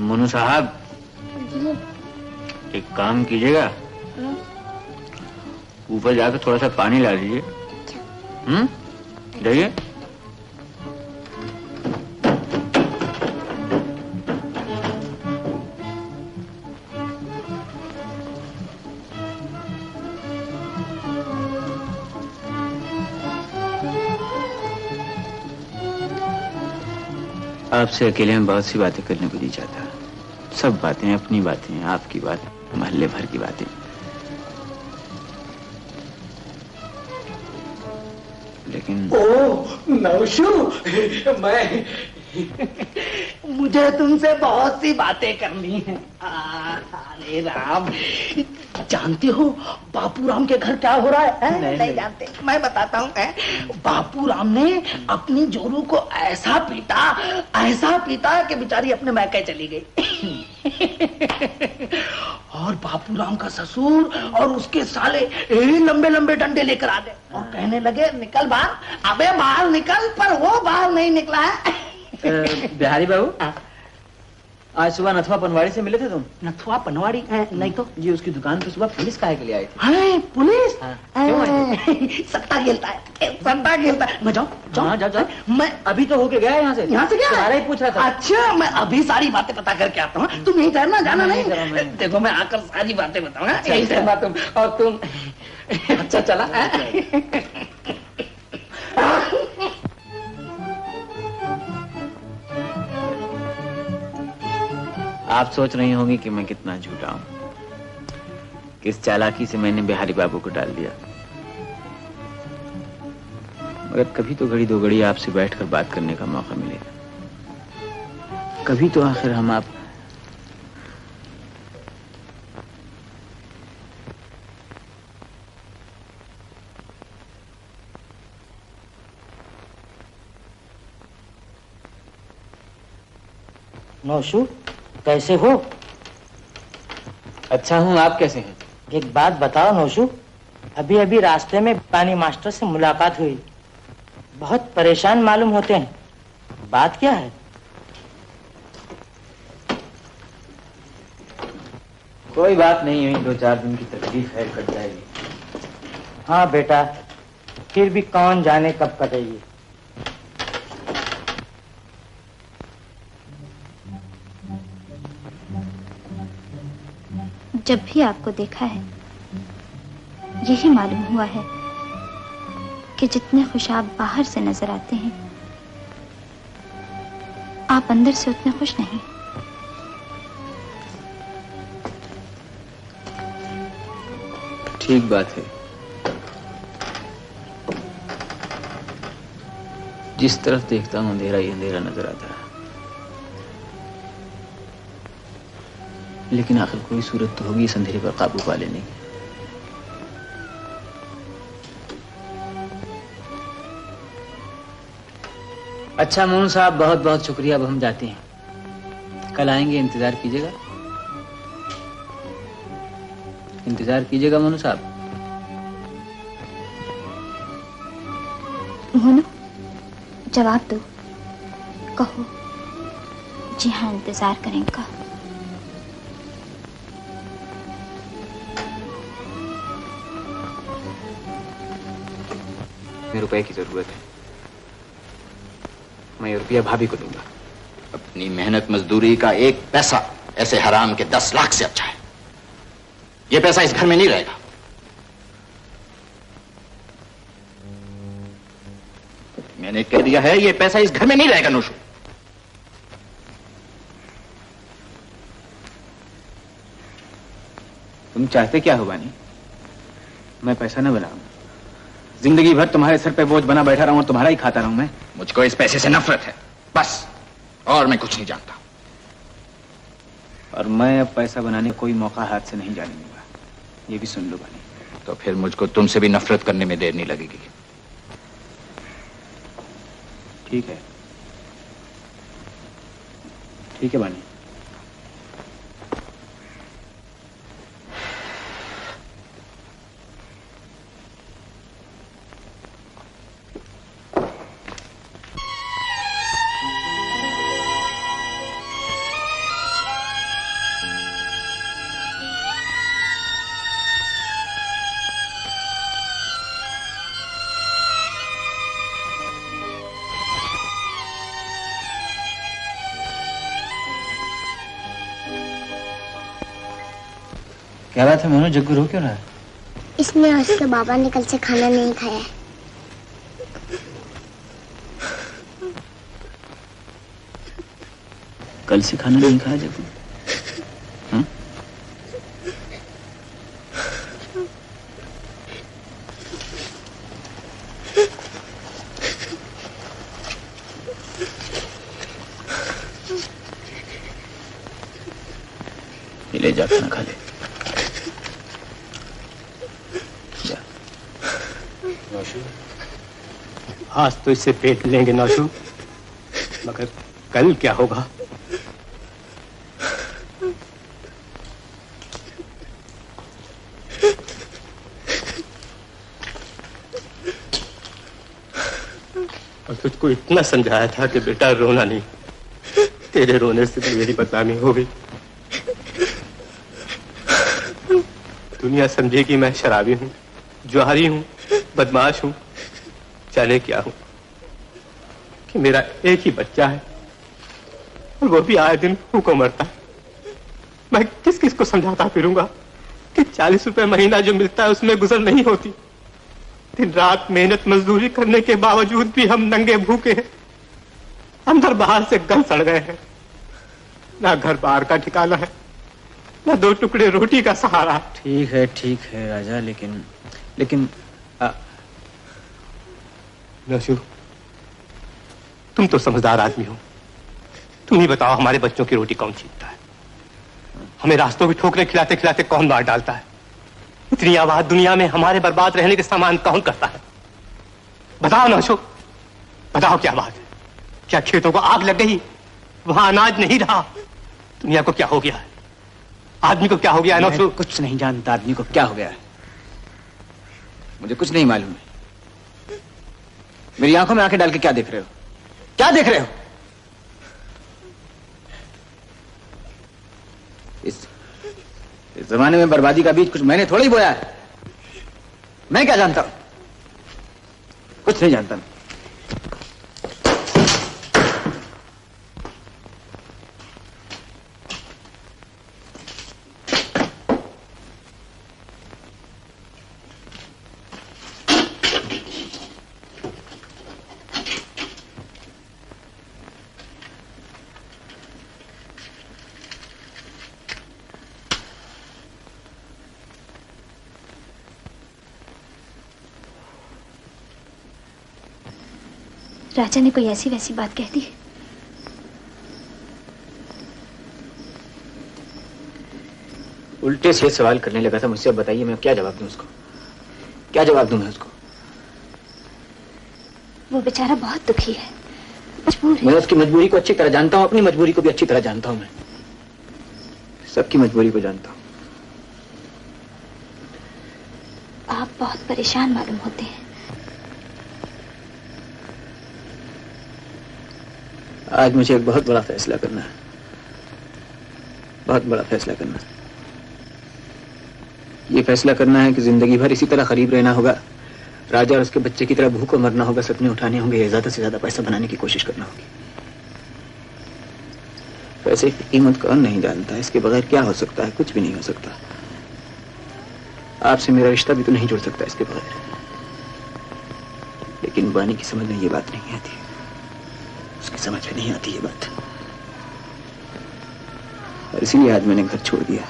Speaker 1: मोनू साहब एक काम कीजिएगा, ऊपर जाकर थोड़ा सा पानी ला लीजिए। जाइए। आपसे अकेले में बहुत सी बातें करने को नहीं चाहता। सब बातें अपनी बातें, आपकी बात, मोहल्ले भर की बातें। लेकिन
Speaker 2: ओ नौशू, मैं मुझे तुमसे बहुत सी बातें करनी है। अरे राम, जानते हो बापूराम के घर क्या हो रहा है? नहीं जानते? मैं बताता हूँ। बापूराम ने अपनी जोरू को ऐसा पीटा कि बेचारी अपने मैके चली गई। और बापूराम का ससुर और उसके साले लंबे लंबे डंडे लेकर आ गए और कहने लगे निकल बाहर। अबे बाहर निकल, पर वो बाहर नहीं निकला है।
Speaker 1: बिहारी बाबू, आज सुबह नथुआ पनवाड़ी से मिले थे तुम?
Speaker 2: नथुआ पनवाड़ी? नहीं तो
Speaker 1: जी, उसकी दुकान पे सुबह पुलिस काहे के लिए आई थी?
Speaker 2: हाँ, पुलिस?
Speaker 1: क्यों आई?
Speaker 2: सट्टा खेलता है। मैं जाऊँ? मैं
Speaker 1: अभी तो होके गया यहाँ से
Speaker 2: गया?
Speaker 1: तुम्हारा ही पूछ रहा था।
Speaker 2: अच्छा, मैं अभी सारी बातें पता करके आता हूँ। तुम यही ठहरना, जाना नहीं। देखो मैं आकर सारी बातें बताऊंगा, यही ठहरना तुम। और तुम अच्छा चला।
Speaker 1: आप सोच रही होंगी कि मैं कितना झूठा हूं, किस चालाकी से मैंने बिहारी बाबू को डाल दिया। मगर कभी तो घड़ी दो घड़ी आपसे बैठकर बात करने का मौका मिलेगा। कभी तो आखिर हम आप
Speaker 2: नौशू, कैसे हो?
Speaker 1: अच्छा हूं, आप कैसे हैं?
Speaker 2: एक बात बताओ नौशू, अभी अभी रास्ते में पानी मास्टर से मुलाकात हुई। बहुत परेशान मालूम होते हैं, बात क्या है?
Speaker 1: कोई बात नहीं हुई, 2-4 दिन की तकलीफ है, कट जाएगी।
Speaker 2: हाँ बेटा, फिर भी कौन जाने कब कटेगी।
Speaker 10: जब भी आपको देखा है यही मालूम हुआ है कि जितने खुश आप बाहर से नजर आते हैं, आप अंदर से उतने खुश नहीं।
Speaker 1: ठीक बात है। जिस तरफ देखता हूं अंधेरा ही अंधेरा नजर आता है। लेकिन आखिर कोई सूरत तो होगी इस अंधेरे पर काबू पा लेने की। अच्छा मोहन साहब, बहुत बहुत शुक्रिया। अब हम जाते हैं, कल आएंगे, इंतजार कीजिएगा। इंतजार कीजिएगा मोनू साहब।
Speaker 10: मोनू, जवाब दो, कहो। जी हाँ, इंतजार करेंगे।
Speaker 1: रुपए की जरूरत है, मैं ये रुपया भाभी को दूंगा।
Speaker 3: अपनी मेहनत मजदूरी का 1 पैसा ऐसे हराम के 10 लाख से अच्छा है। ये पैसा इस घर में नहीं रहेगा। मैंने कह दिया है, ये पैसा इस घर में नहीं रहेगा नौशू।
Speaker 1: तुम चाहते क्या हो बानी? मैं पैसा न बनाऊं, जिंदगी भर तुम्हारे सर पे बोझ बना बैठा रहूं और तुम्हारा ही खाता रहूं मैं?
Speaker 3: मुझको इस पैसे से नफरत है, बस, और मैं कुछ नहीं जानता।
Speaker 1: और मैं अब पैसा बनाने कोई मौका हाथ से नहीं जाने दूंगा, ये भी सुन लो बानी।
Speaker 3: तो फिर मुझको तुमसे भी नफरत करने में देर नहीं लगेगी।
Speaker 1: ठीक है, ठीक है बानी। क्या बात है मोनू, जग्गू रो क्यों रहा है?
Speaker 11: इसलिए उसके बाबा ने कल से खाना नहीं खाया।
Speaker 1: कल से खाना नहीं खाया जग्गू? हाँ? ले जा खाना खा ले। जा।
Speaker 2: नौशू, आज तो इससे पेट लेंगे नौशू, मगर कल क्या होगा? और तुझको इतना समझाया था कि बेटा रोना नहीं, तेरे रोने से तो मेरी बदनामी हो गई। दुनिया समझेगी मैं शराबी हूँ, जुआरी हूँ, बदमाश हूँ, जाने क्या हूँ, कि मेरा एक ही बच्चा है और वो भी आए दिन भूखों मरता है। मैं किस किस को समझाता फिरूंगा कि 40 रुपए महीना जो मिलता है उसमें गुजर नहीं होती। दिन रात मेहनत मजदूरी करने के बावजूद भी हम नंगे भूखे हैं, अंदर बाहर से गल सड़ गए हैं। ना घर बाहर का ठिकाना है, ना 2 टुकड़े रोटी का सहारा।
Speaker 1: ठीक है राजा, लेकिन
Speaker 2: नौशू, तुम तो समझदार आदमी हो, तुम ही बताओ हमारे बच्चों की रोटी कौन छीनता है? हमें रास्तों की ठोकरें खिलाते खिलाते कौन मार डालता है? इतनी आबाद दुनिया में हमारे बर्बाद रहने के सामान कौन करता है? बताओ नौशू, बताओ क्या बात है? क्या खेतों को आग लग गई, वहां अनाज नहीं रहा? दुनिया को क्या हो गया है? आदमी को क्या हो गया है नौशू?
Speaker 1: कुछ नहीं जानता आदमी को क्या हो गया है, मुझे कुछ नहीं मालूम है। मेरी आंखों में आंखें डाल के क्या देख रहे हो? क्या देख रहे हो? इस जमाने में बर्बादी का बीज कुछ मैंने थोड़ा ही बोया है। मैं क्या जानता हूं? कुछ नहीं जानता मैं।
Speaker 10: राजा ने कोई ऐसी वैसी बात कह दी?
Speaker 1: उल्टे से सवाल करने लगा था मुझसे। अब बताइए मैं क्या जवाब दूं उसको? क्या जवाब दूं मैं उसको?
Speaker 10: वो बेचारा बहुत दुखी है, मजबूर है।
Speaker 1: मैं उसकी मजबूरी को अच्छी तरह जानता हूं, अपनी मजबूरी को भी अच्छी तरह जानता हूं। मैं सबकी मजबूरी को जानता हूं।
Speaker 10: आप बहुत परेशान मालूम होते हैं।
Speaker 1: आज मुझे एक बहुत बड़ा फैसला करना है, बहुत बड़ा फैसला करना है। ये फैसला करना है कि जिंदगी भर इसी तरह गरीब रहना होगा, राजा और उसके बच्चे की तरह भूखों मरना होगा, सपने उठाने होंगे, या ज्यादा से ज्यादा पैसा बनाने की कोशिश करना होगी। पैसे की कीमत कौन नहीं जानता? इसके बगैर क्या हो सकता है? कुछ भी नहीं हो सकता। आपसे मेरा रिश्ता भी तो नहीं जुड़ सकता इसके बगैर। लेकिन बानी की समझ में ये बात नहीं आती, उसकी समझ में नहीं आती ये बात, और इसीलिए आज मैंने घर छोड़ दिया।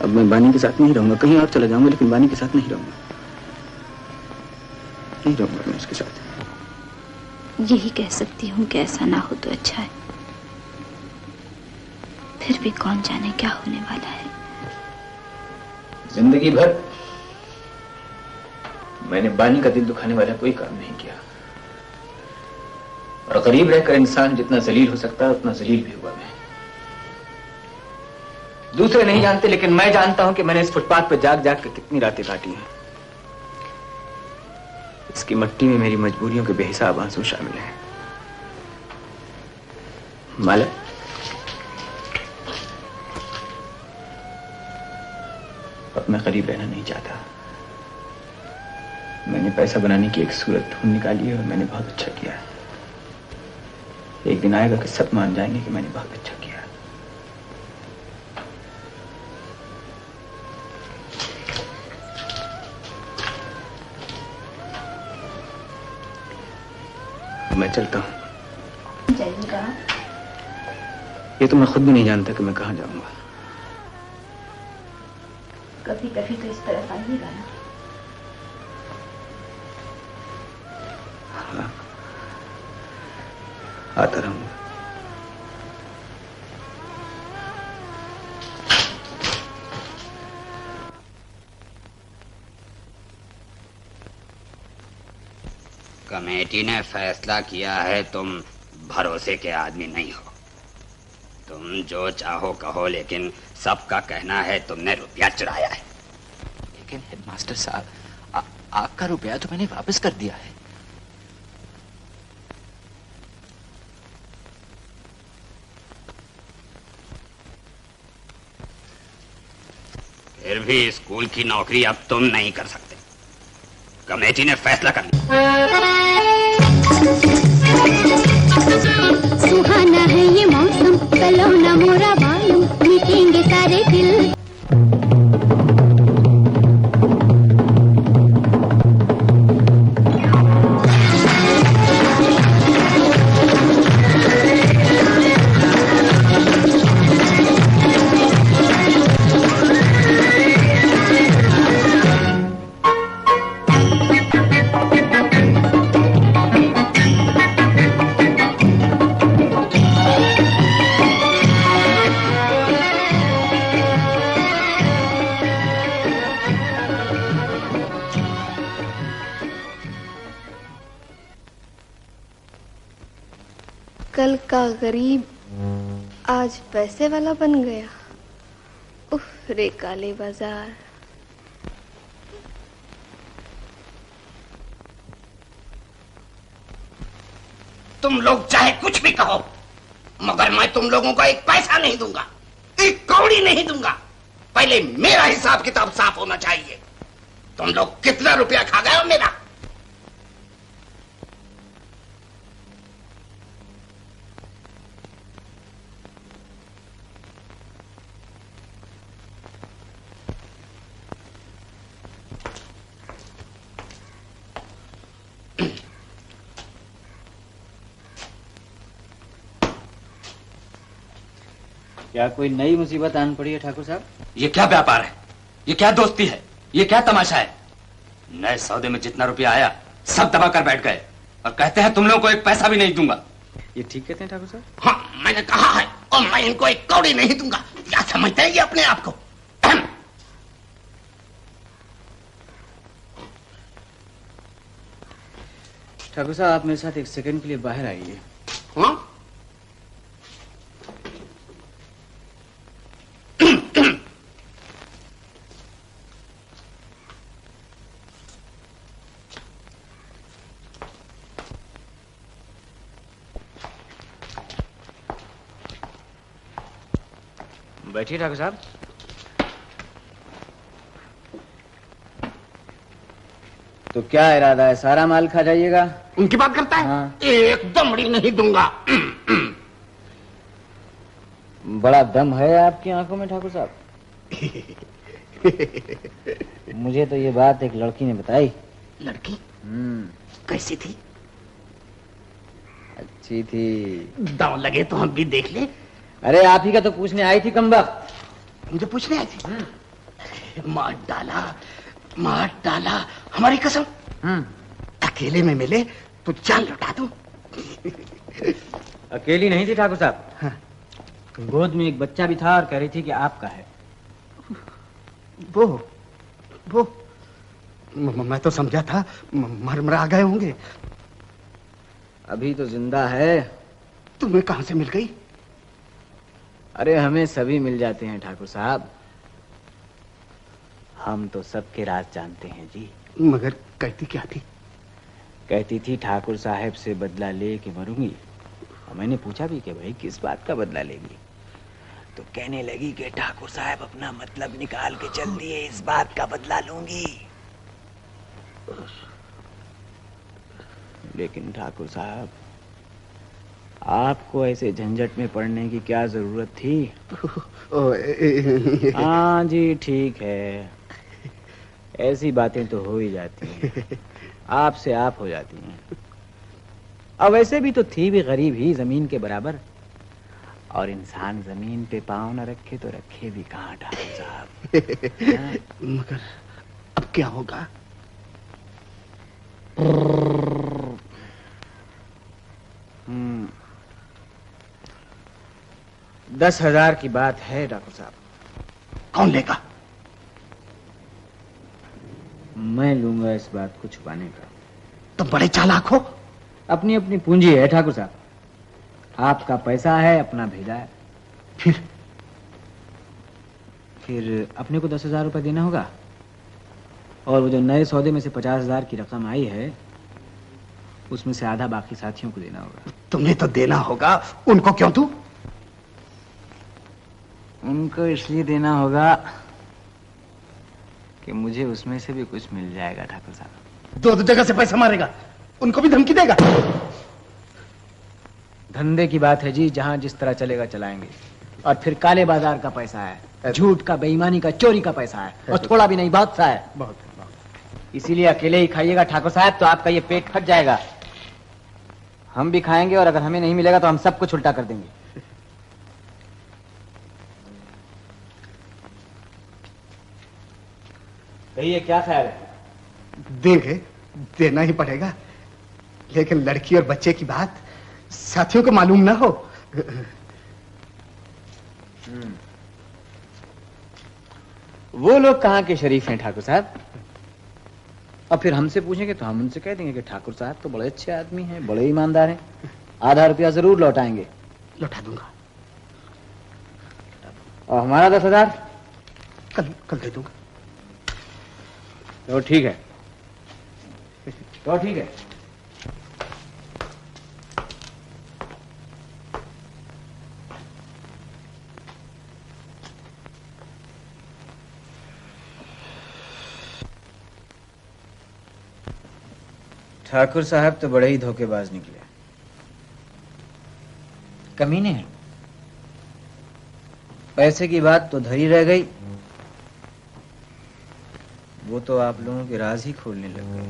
Speaker 1: अब मैं बानी के साथ नहीं रहूंगा, कहीं और चला जाऊंगा, लेकिन बानी के साथ नहीं रहूंगा, नहीं रहूंगा मैं उसके साथ।
Speaker 10: यही कह सकती हूँ कि ऐसा ना हो तो अच्छा है, फिर भी कौन जाने क्या होने वाला है।
Speaker 1: जिंदगी भर मैंने बानी का दिल दुखाने वाला कोई काम नहीं किया, और गरीब रहकर इंसान जितना जलील हो सकता है उतना जलील भी हुआ मैं। दूसरे नहीं जानते, लेकिन मैं जानता हूं कि मैंने इस फुटपाथ पर जाग जाग के कितनी रातें काटी हैं। इसकी मट्टी में मेरी मजबूरियों के बेहिसाब आंसू शामिल हैं। माला, अब मैं गरीब रहना नहीं चाहता। मैंने पैसा बनाने की एक सूरत ढूंढ निकाली है और मैंने बहुत अच्छा किया है। एक दिन आएगा कि सब मान जाएंगे कि मैंने बहुत अच्छा किया। मैं चलता हूं।
Speaker 10: जाइएगा?
Speaker 1: ये तो मैं खुद भी नहीं जानता कि मैं कहां जाऊंगा।
Speaker 10: कभी कभी तो इस तरफ आइएगा ना।
Speaker 1: हाँ, आता रहूंगा।
Speaker 8: कमेटी ने फैसला किया है तुम भरोसे के आदमी नहीं हो। तुम जो चाहो कहो, लेकिन सबका कहना है तुमने रुपया चुराया है।
Speaker 3: लेकिन हेडमास्टर साहब, आपका रुपया तो मैंने वापस कर दिया है।
Speaker 8: फिर भी स्कूल की नौकरी अब तुम नहीं कर सकते। कमेटी ने फैसला कर लिया।
Speaker 11: सुहाना है ये मौसम, चलो ना मोरा बालम, मिटेंगे सारे दिल।
Speaker 12: कल का गरीब आज पैसे वाला बन गया। उफ रे काले बाजार।
Speaker 5: तुम लोग चाहे कुछ भी कहो, मगर मैं तुम लोगों को एक पैसा नहीं दूंगा, एक कौड़ी नहीं दूंगा। पहले मेरा हिसाब किताब साफ होना चाहिए। तुम लोग कितना रुपया खा गए हो मेरा?
Speaker 1: क्या कोई नई मुसीबत आन पड़ी है ठाकुर साहब?
Speaker 8: ये क्या व्यापार है? ये क्या दोस्ती है? ये क्या तमाशा है? नए सौदे में जितना रुपया आया सब दबा कर बैठ गए और कहते हैं तुम लोगों को एक पैसा भी नहीं दूंगा।
Speaker 1: ये ठीक कहते हैं ठाकुर साहब?
Speaker 5: हाँ, मैंने कहा है और मैं इनको एक कौड़ी नहीं दूंगा। क्या समझते हैं ये अपने आप को?
Speaker 1: ठाकुर साहब, आप मेरे साथ एक सेकंड के लिए बाहर आइए।
Speaker 5: हाँ?
Speaker 1: बैठिए ठाकुर साहब। तो क्या इरादा है, सारा माल खा जाइएगा?
Speaker 5: उनकी बात करता है? हाँ। एकदम नहीं दूंगा।
Speaker 1: बड़ा दम है आपकी आंखों में ठाकुर साहब। मुझे तो ये बात एक लड़की ने बताई।
Speaker 5: लड़की? कैसी थी?
Speaker 1: अच्छी थी।
Speaker 5: दांव लगे तो हम भी देख ले।
Speaker 1: अरे आप ही का तो पूछने आई थी कमबख्त।
Speaker 5: मुझे पूछने आई थी? मार डाला हमारी कसम। अकेले में मिले तो जान लौटा दूं।
Speaker 1: अकेली नहीं थी ठाकुर साहब। हाँ। गोद में एक बच्चा भी था और कह रही थी कि आपका है।
Speaker 5: वो मैं तो समझा था मर गए होंगे।
Speaker 1: अभी तो जिंदा है।
Speaker 5: तुम्हें कहां से मिल गई?
Speaker 1: अरे हमें सभी मिल जाते हैं ठाकुर साहब। हम तो सबके राज जानते हैं जी।
Speaker 5: मगर कहती क्या थी?
Speaker 1: कहती थी ठाकुर साहब से बदला ले के मरूंगी। और मैंने पूछा भी कि भाई किस बात का बदला लेगी? तो कहने लगी कि ठाकुर साहब अपना मतलब निकाल के चल दिए, इस बात का बदला लूंगी। लेकिन ठाकुर साहब, आपको ऐसे झंझट में पड़ने की क्या जरूरत थी? हाँ जी ठीक है, ऐसी बातें तो हो ही जाती हैं। आपसे आप हो जाती हैं। अब वैसे भी तो थी भी गरीब ही, जमीन के बराबर। और इंसान जमीन पे पांव न रखे तो रखे भी कहाँ ठाकुर साहब।
Speaker 5: मगर अब क्या होगा?
Speaker 1: 10,000 की बात है ठाकुर साहब।
Speaker 5: कौन लेगा?
Speaker 1: मैं लूंगा इस बात को छुपाने का।
Speaker 5: तो बड़े चालाक हो।
Speaker 1: अपनी अपनी पूंजी है ठाकुर साहब, आपका पैसा है, अपना भेजा है। फिर अपने को 10,000 रुपए देना होगा, और वो जो नए सौदे में से 50,000 की रकम आई है उसमें से आधा बाकी साथियों को देना होगा।
Speaker 5: तुम्हें तो देना होगा, उनको क्यों तू?
Speaker 1: उनको इसलिए देना होगा कि मुझे उसमें से भी कुछ मिल जाएगा ठाकुर साहब।
Speaker 5: दो जगह से पैसा मारेगा, उनको भी धमकी देगा?
Speaker 1: धंधे की बात है जी, जहां जिस तरह चलेगा चलाएंगे। और फिर काले बाजार का पैसा है, झूठ का, बेईमानी का, चोरी का पैसा है, और थोड़ा भी नहीं, बहुत सा है।
Speaker 5: बहुत।
Speaker 1: इसीलिए अकेले ही खाइएगा ठाकुर साहब, तो आपका ये पेट फट जाएगा। हम भी खाएंगे, और अगर हमें नहीं मिलेगा तो हम सब कुछ उल्टा कर देंगे। कहिए क्या ख्याल है?
Speaker 5: देंगे, देना ही पड़ेगा, लेकिन लड़की और बच्चे की बात साथियों को मालूम ना हो।
Speaker 1: वो लोग कहाँ के शरीफ हैं ठाकुर साहब? और फिर हमसे पूछेंगे तो हम उनसे कह देंगे कि ठाकुर साहब तो बड़े अच्छे आदमी हैं, बड़े ईमानदार हैं, आधा रुपया जरूर लौटाएंगे।
Speaker 5: लौटा दूंगा।
Speaker 1: और हमारा 10,000
Speaker 5: कल दे दूंगा।
Speaker 1: तो ठीक है, तो ठीक है। ठाकुर साहब तो बड़े ही धोखेबाज निकले, कमीने हैं। पैसे की बात तो धरी रह गई, वो तो आप लोगों के राज ही खोलने लग गए।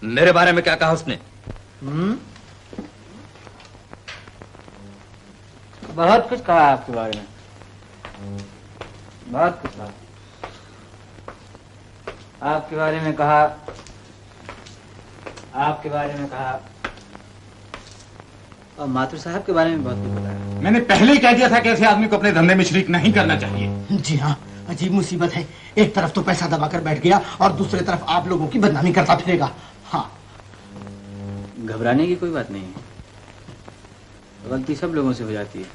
Speaker 13: मेरे बारे में क्या कहा उसने?
Speaker 1: बहुत कुछ कहा आपके बारे में, बहुत कुछ कहा आपके बारे में, कहा आपके बारे में, कहा और मातृ साहब के बारे में बहुत कुछ बताया।
Speaker 7: मैंने पहले ही कह दिया था कि ऐसे आदमी को अपने धंधे में शरीक नहीं करना चाहिए।
Speaker 5: जी हाँ, अजीब मुसीबत है। एक तरफ तो पैसा दबाकर बैठ गया और दूसरी तरफ आप लोगों की बदनामी करता फिरेगा। हाँ,
Speaker 1: घबराने की कोई बात नहीं है, गलती सब लोगों से हो जाती है,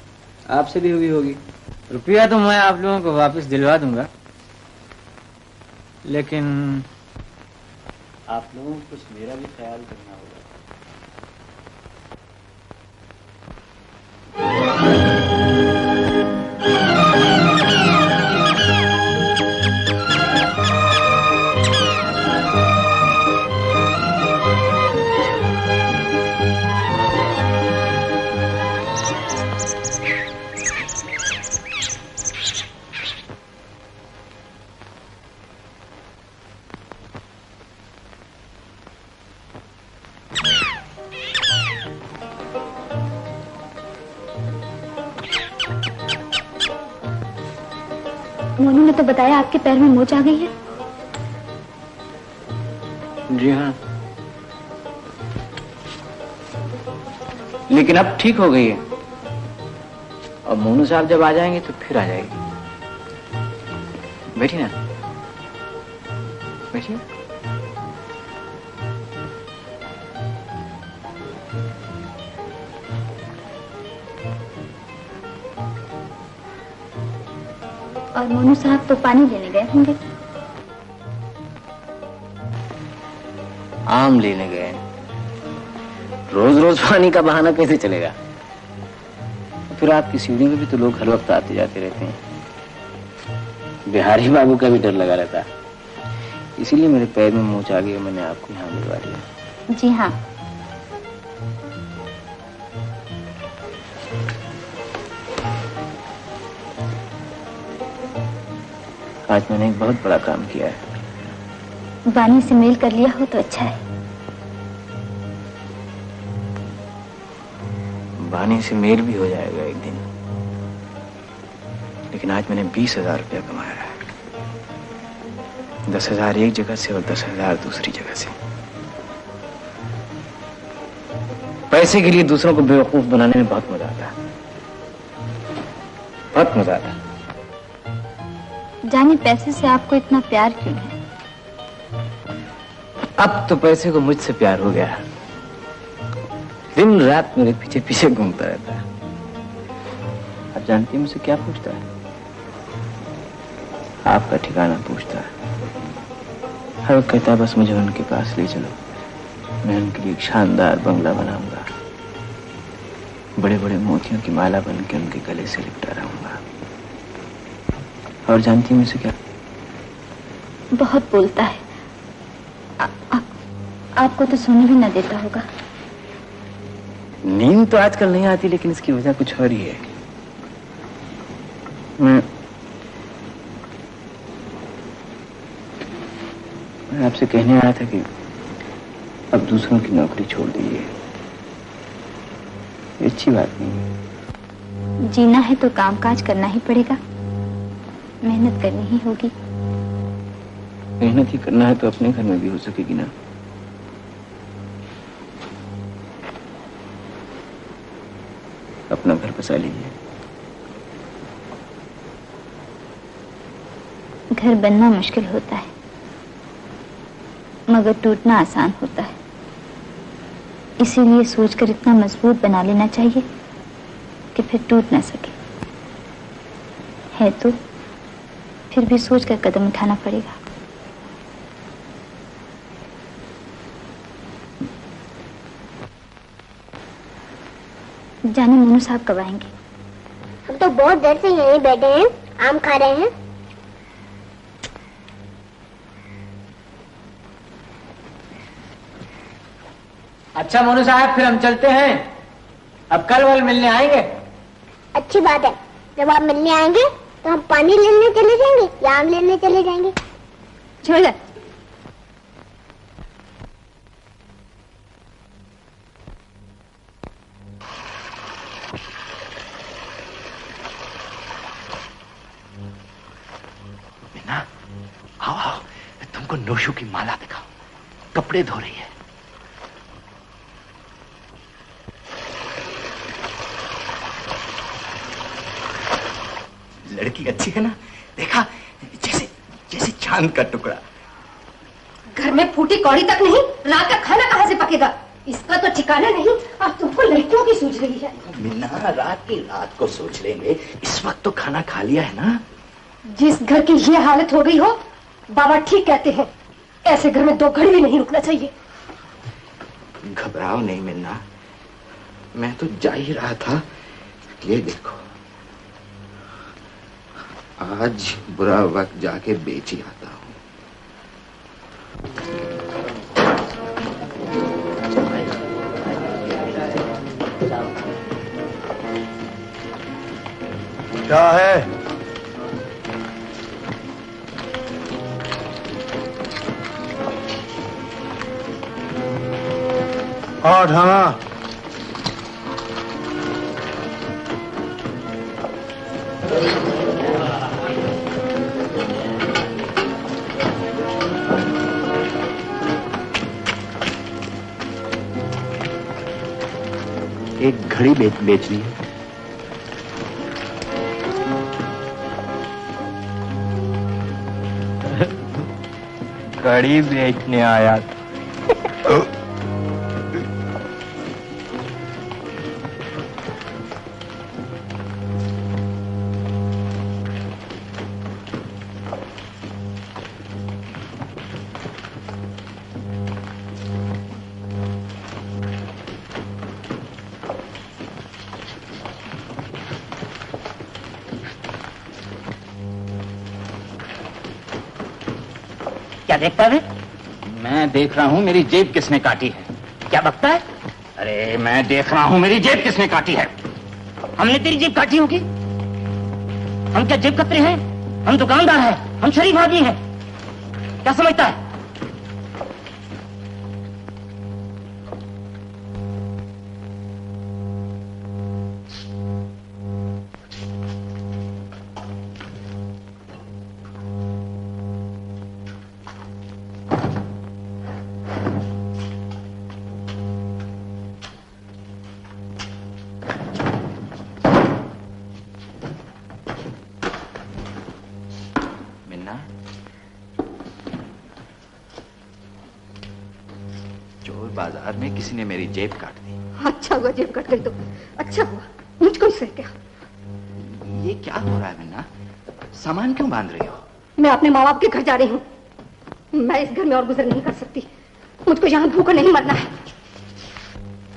Speaker 1: आपसे भी हुई होगी। रुपया तो मैं आप लोगों को वापस दिलवा दूंगा, लेकिन आप लोगों को कुछ मेरा भी ख्याल करना होगा।
Speaker 10: मोनू ने तो बताया आपके पैर में मोच आ गई है।
Speaker 1: जी हाँ, लेकिन अब ठीक हो गई है, और मोनू साहब जब आ जाएंगे तो फिर आ जाएगी। बैठी ना, बैठिए।
Speaker 10: और मोनू साहब तो पानी लेने गए होंगे।
Speaker 1: आम लेने गए। रोज रोज पानी का बहाना कैसे चलेगा? फिर आपकी सीढ़ी में भी तो लोग हर वक्त आते जाते रहते हैं। बिहारी बाबू का भी डर लगा रहता है, इसीलिए मेरे पैर में मोच आ गई, मैंने आपको यहाँ मिलवा दिया।
Speaker 10: जी हाँ,
Speaker 1: आज मैंने एक बहुत बड़ा काम किया है।
Speaker 10: बानी से मेल कर लिया हो तो अच्छा है।
Speaker 1: बानी से मेल भी हो जाएगा एक दिन, लेकिन आज मैंने 20,000 रुपया कमाया है। 10,000 एक जगह से और 10,000 दूसरी जगह से। पैसे के लिए दूसरों को बेवकूफ बनाने में बहुत मजा आता है, बहुत मजा आता है।
Speaker 10: जाने पैसे से आपको इतना प्यार क्यों है?
Speaker 1: अब तो पैसे को मुझसे प्यार हो गया। दिन रात मेरे पीछे पीछे घूमता रहता है। आप जानती हैं मुझसे क्या पूछता है? आपका ठिकाना पूछता है। हर वक्त कहता है बस मुझे उनके पास ले चलो, मैं उनके लिए एक शानदार बंगला बनाऊंगा, बड़े बड़े मोतियों की माला बन के उनके गले से लिपटा रहूंगा। और जानती हैं मुझसे क्या?
Speaker 10: बहुत बोलता है। आपको तो सोने भी न देता होगा।
Speaker 1: नींद तो आजकल नहीं आती, लेकिन इसकी वजह कुछ और ही है। मैं आपसे कहने आया था कि अब दूसरों की नौकरी छोड़ दीजिए। ये अच्छी बात नहीं है।
Speaker 10: जीना है तो कामकाज करना ही पड़ेगा, मेहनत करनी ही होगी।
Speaker 1: मेहनत ही करना है तो अपने घर में भी हो सकेगी ना। अपना घर बसा लीजिए।
Speaker 10: घर बनना मुश्किल होता है, मगर टूटना आसान होता है। इसीलिए सोचकर इतना मजबूत बना लेना चाहिए कि फिर टूट ना सके। है तो फिर भी सोचकर कदम उठाना पड़ेगा। जाने मोनू साहब कब आएंगे?
Speaker 11: हम तो बहुत देर से यहीं बैठे हैं, आम खा रहे हैं।
Speaker 1: अच्छा मोनू साहब, फिर हम चलते हैं। अब कल वल मिलने आएंगे।
Speaker 11: अच्छी बात है। जब आप मिलने आएंगे तो हम पानी लेने चले जाएंगे या आम लेने चले जाएंगे?
Speaker 6: छोड़ दे।
Speaker 5: आओ आओ, तुमको नोशू की माला दिखाओ, कपड़े धो रही है। लड़की अच्छी है ना? देखा, जैसे जैसे चांद का टुकड़ा।
Speaker 6: घर में फूटी कौड़ी तक नहीं, रात का खाना कहाँ से पकेगा? इसका तो ठिकाना नहीं। अब तुमको लड़कियों की सूझ रही है।
Speaker 5: मिन्ना, रात की रात को सोच लेंगे, इस वक्त तो खाना खा लिया है ना।
Speaker 6: जिस घर की ये हालत हो गई हो, बाबा ठीक कहते हैं, ऐसे घर में 2 घड़ी भी नहीं रुकना चाहिए।
Speaker 5: घबराओ नहीं मिन्ना, मैं तो जा ही रहा था। ये देखो, आज बुरा वक्त जाके बेच ही आता हूं।
Speaker 14: क्या है? और हाँ,
Speaker 5: एक घड़ी बेचनी है।
Speaker 3: घड़ी बेचने आया था।
Speaker 8: क्या देखता है? मैं देख रहा हूँ मेरी जेब किसने काटी है। क्या बकता है? अरे मैं देख रहा हूँ मेरी जेब किसने काटी है। हमने तेरी जेब काटी होगी? हम क्या जेब कतरे हैं? हम दुकानदार हैं, हम शरीफ आदमी हैं। क्या समझता है?
Speaker 3: मिन्ना। चोर बाजार में किसी ने मेरी जेब काट दी।
Speaker 6: अच्छा हुआ जेब कट गई तो। अच्छा हुआ, मुझको इससे क्या?
Speaker 3: ये क्या हो रहा है मिन्ना? सामान क्यों बांध रही हो?
Speaker 6: मैं अपने माँ बाप के घर जा रही हूँ। मैं इस घर में और गुजर नहीं कर सकती। मुझको यहाँ भूखा नहीं मरना है।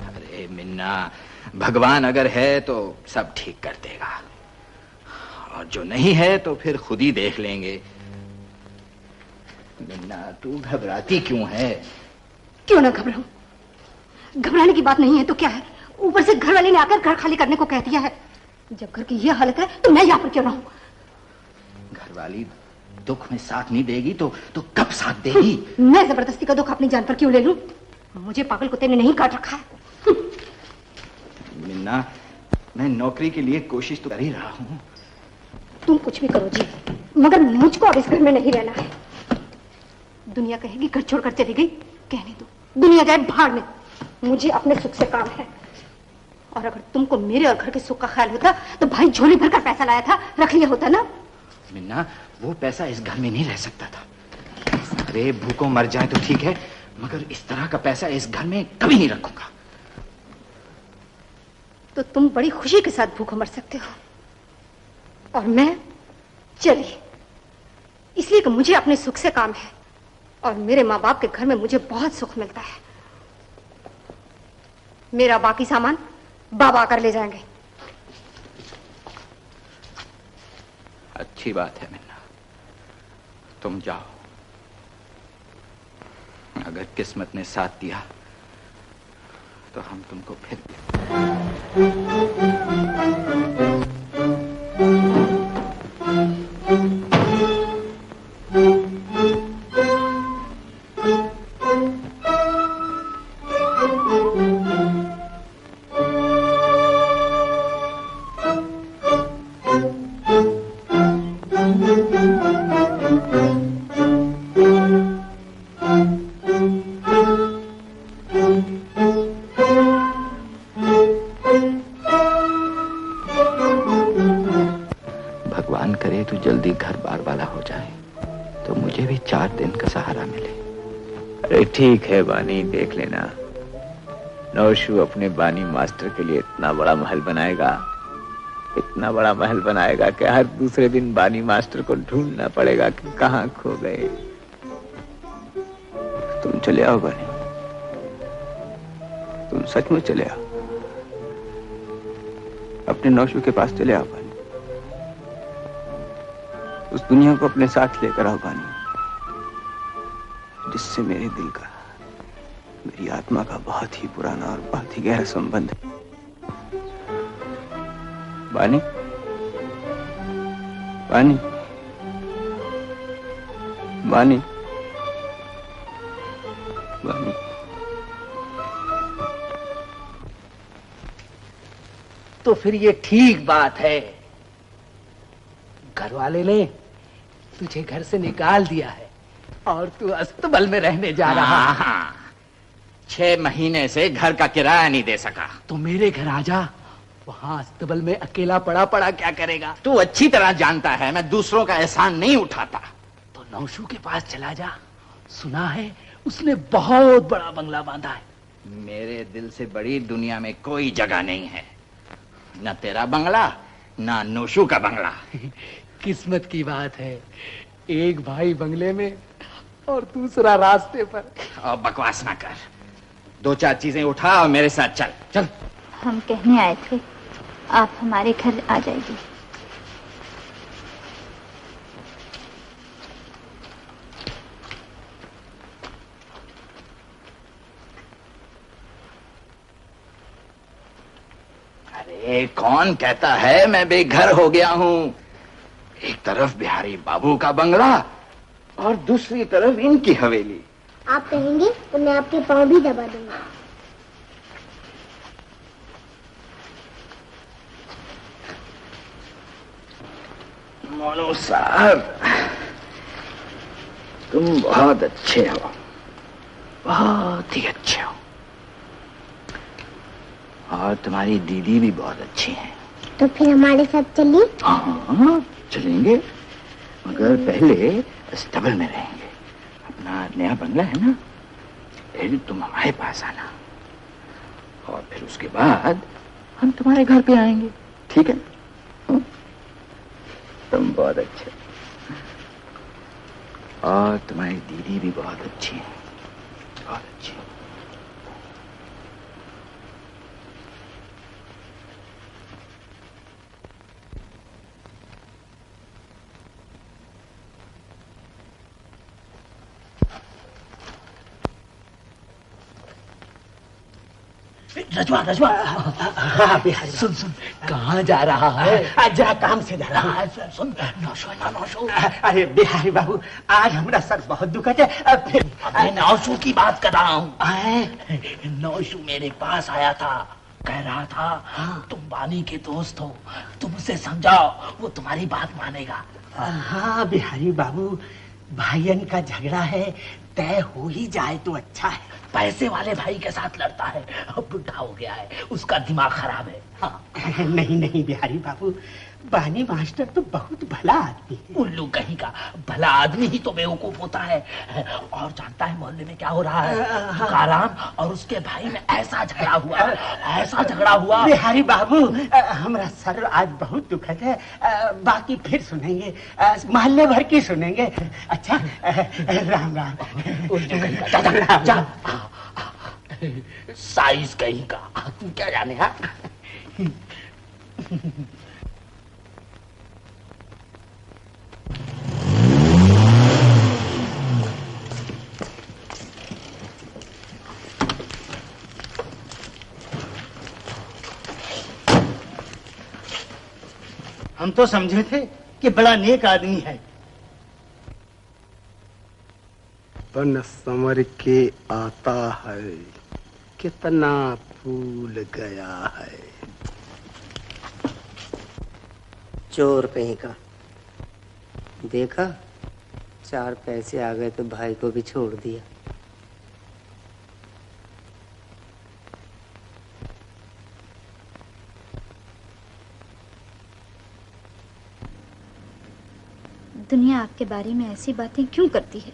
Speaker 3: अरे मिन्ना, भगवान अगर है तो सब ठीक कर देगा, और जो नहीं है तो फिर खुद ही देख लेंगे। मिन्ना, तू घबराती क्यों है?
Speaker 6: क्यों ना घबराऊं? घबराने की बात नहीं है तो क्या है? ऊपर से घर वाले ने आकर घर खाली करने को कह दिया है। जब घर की ये हालत है तो मैं यहाँ पर क्यों रहूं?
Speaker 3: घर वाली दुख में साथ नहीं देगी तो कब साथ देगी?
Speaker 6: मैं जबरदस्ती का दुख अपनी जान पर क्यों ले लूं? मुझे पागल कुत्ते ने नहीं काट रखा है।
Speaker 3: मिन्ना, मैं नौकरी के लिए कोशिश तो कर ही रहा हूँ।
Speaker 6: तुम कुछ भी करो जी, मगर मुझको अब इस घर में नहीं रहना है। दुनिया कहेगी घर छोड़कर चली गई, कहने दो। दुनिया जाए भाड़ में, मुझे अपने सुख से काम है। और अगर तुमको मेरे और घर के सुख का ख्याल होता तो भाई झोली भरकर पैसा लाया था, रख लिया होता ना।
Speaker 3: मिन्ना, वो पैसा इस घर में नहीं रह सकता था। अरे भूखों मर जाए तो ठीक है, मगर इस तरह का पैसा इस घर में कभी नहीं रखूंगा।
Speaker 6: तो तुम बड़ी खुशी के साथ भूखों मर सकते हो, और मैं चली, इसलिए कि मुझे अपने सुख से काम है, और मेरे माँ बाप के घर में मुझे बहुत सुख मिलता है। मेरा बाकी सामान बाबा आकर ले जाएंगे।
Speaker 3: अच्छी बात है मिन्ना, तुम जाओ। अगर किस्मत ने साथ दिया तो हम तुमको फिर भगवान करे तो जल्दी घर बार वाला हो जाए, तो मुझे भी 4 दिन का सहारा मिले।
Speaker 15: अरे ठीक है बानी, देख लेना। नौशू अपने बानी मास्टर के लिए इतना बड़ा महल बनाएगा, इतना बड़ा महल बनाएगा कि हर दूसरे दिन बानी मास्टर को ढूंढना पड़ेगा कि कहाँ खो गए।
Speaker 1: तुम चले आओ बानी, तुम सचमुच चले आओ, अपने नौशू के पास चले आओ बानी। उस दुनिया को अपने साथ लेकर आओ बानी, जिससे मेरे दिल का, मेरी आत्मा का बहुत ही पुराना और बहुत ही गहरा संबंध है। बानी, बानी, बानी, बानी।
Speaker 2: तो फिर ये ठीक बात है, घर वाले ने तुझे घर से निकाल दिया है और तू अस्तबल में रहने जा रहा है।
Speaker 3: हाँ, 6 महीने से घर का किराया नहीं दे सका।
Speaker 2: तो मेरे घर आ जा, वहां अस्तबल में अकेला पड़ा पड़ा क्या करेगा?
Speaker 3: तू अच्छी तरह जानता है मैं दूसरों का एहसान नहीं उठाता।
Speaker 2: तो नौशू के पास चला जा, सुना है उसने बहुत बड़ा बंगला बांधा है।
Speaker 3: मेरे दिल से बड़ी दुनिया में कोई जगह नहीं है, न तेरा बंगला न नौशू का बंगला।
Speaker 2: किस्मत की बात है, एक भाई बंगले में और दूसरा रास्ते पर।
Speaker 3: और बकवास ना कर, 2-4 चीजें उठा और मेरे साथ चल। चल।
Speaker 10: हम कहने आए थे, आप हमारे घर आ जाइए।
Speaker 3: अरे कौन कहता है मैं बेघर हो गया हूँ? एक तरफ बिहारी बाबू का बंगला और दूसरी तरफ इनकी हवेली।
Speaker 11: आप कहेंगे तो मैं आपके पाँव भी दबा दूंगा।
Speaker 3: मोनू साहब, तुम बहुत अच्छे हो, बहुत ही अच्छे हो, और तुम्हारी दीदी भी बहुत अच्छी है।
Speaker 11: तो फिर हमारे साथ चलिए।
Speaker 3: हाँ, चलेंगे। मगर पहले स्टबल में रहेंगे। अपना नया बंगला है ना, फिर तुम हमारे पास आना और फिर उसके बाद हम तुम्हारे घर पे आएंगे, ठीक है? तुम बहुत अच्छे और तुम्हारी दीदी भी बहुत अच्छी है, बहुत अच्छी।
Speaker 5: रजवा रजवा, हाँ बिहारी, सुन सुन, कहाँ जा रहा है? जरा काम से जा रहा है। सुन नौशो ना नौशो। अरे बिहारी बाबू, आज हमारा सर बहुत दुखत है। फिर मैं नौशो की बात कर रहा हूँ। नौशो मेरे पास आया था, कह रहा था तुम बानी के दोस्त हो, तुम उसे समझाओ, वो तुम्हारी बात मानेगा। हाँ बिहारी बाबू, भाईयन का झगड़ा है, तय हो ही जाए तो अच्छा है। पैसे वाले भाई के साथ लड़ता है, अब बुढ़ा हो गया है, उसका दिमाग खराब है। हाँ। नहीं नहीं बिहारी बाबू, बानी मास्टर तो बहुत भला आदमी है। उल्लू कहीं का, भला आदमी ही तो बेवकूफ होता है। और जानता है मोहल्ले में क्या हो रहा है? तुकाराम और उसके भाई में ऐसा झगड़ा हुआ, ऐसा झगड़ा हुआ। बिहारी बाबू, हमारा सर आज बहुत दुखद है, बाकी फिर सुनेंगे, मोहल्ले भर की सुनेंगे। अच्छा राम राम। साइज कहीं का, तू क्या जाने? हा?
Speaker 2: हम तो समझे थे कि बड़ा नेक आदमी है।
Speaker 16: बन समर के आता है, कितना फूल गया है।
Speaker 9: चोर कहीं का, देखा 4 पैसे आ गए तो भाई को भी छोड़ दिया।
Speaker 10: दुनिया आपके बारे में ऐसी बातें क्यों करती है?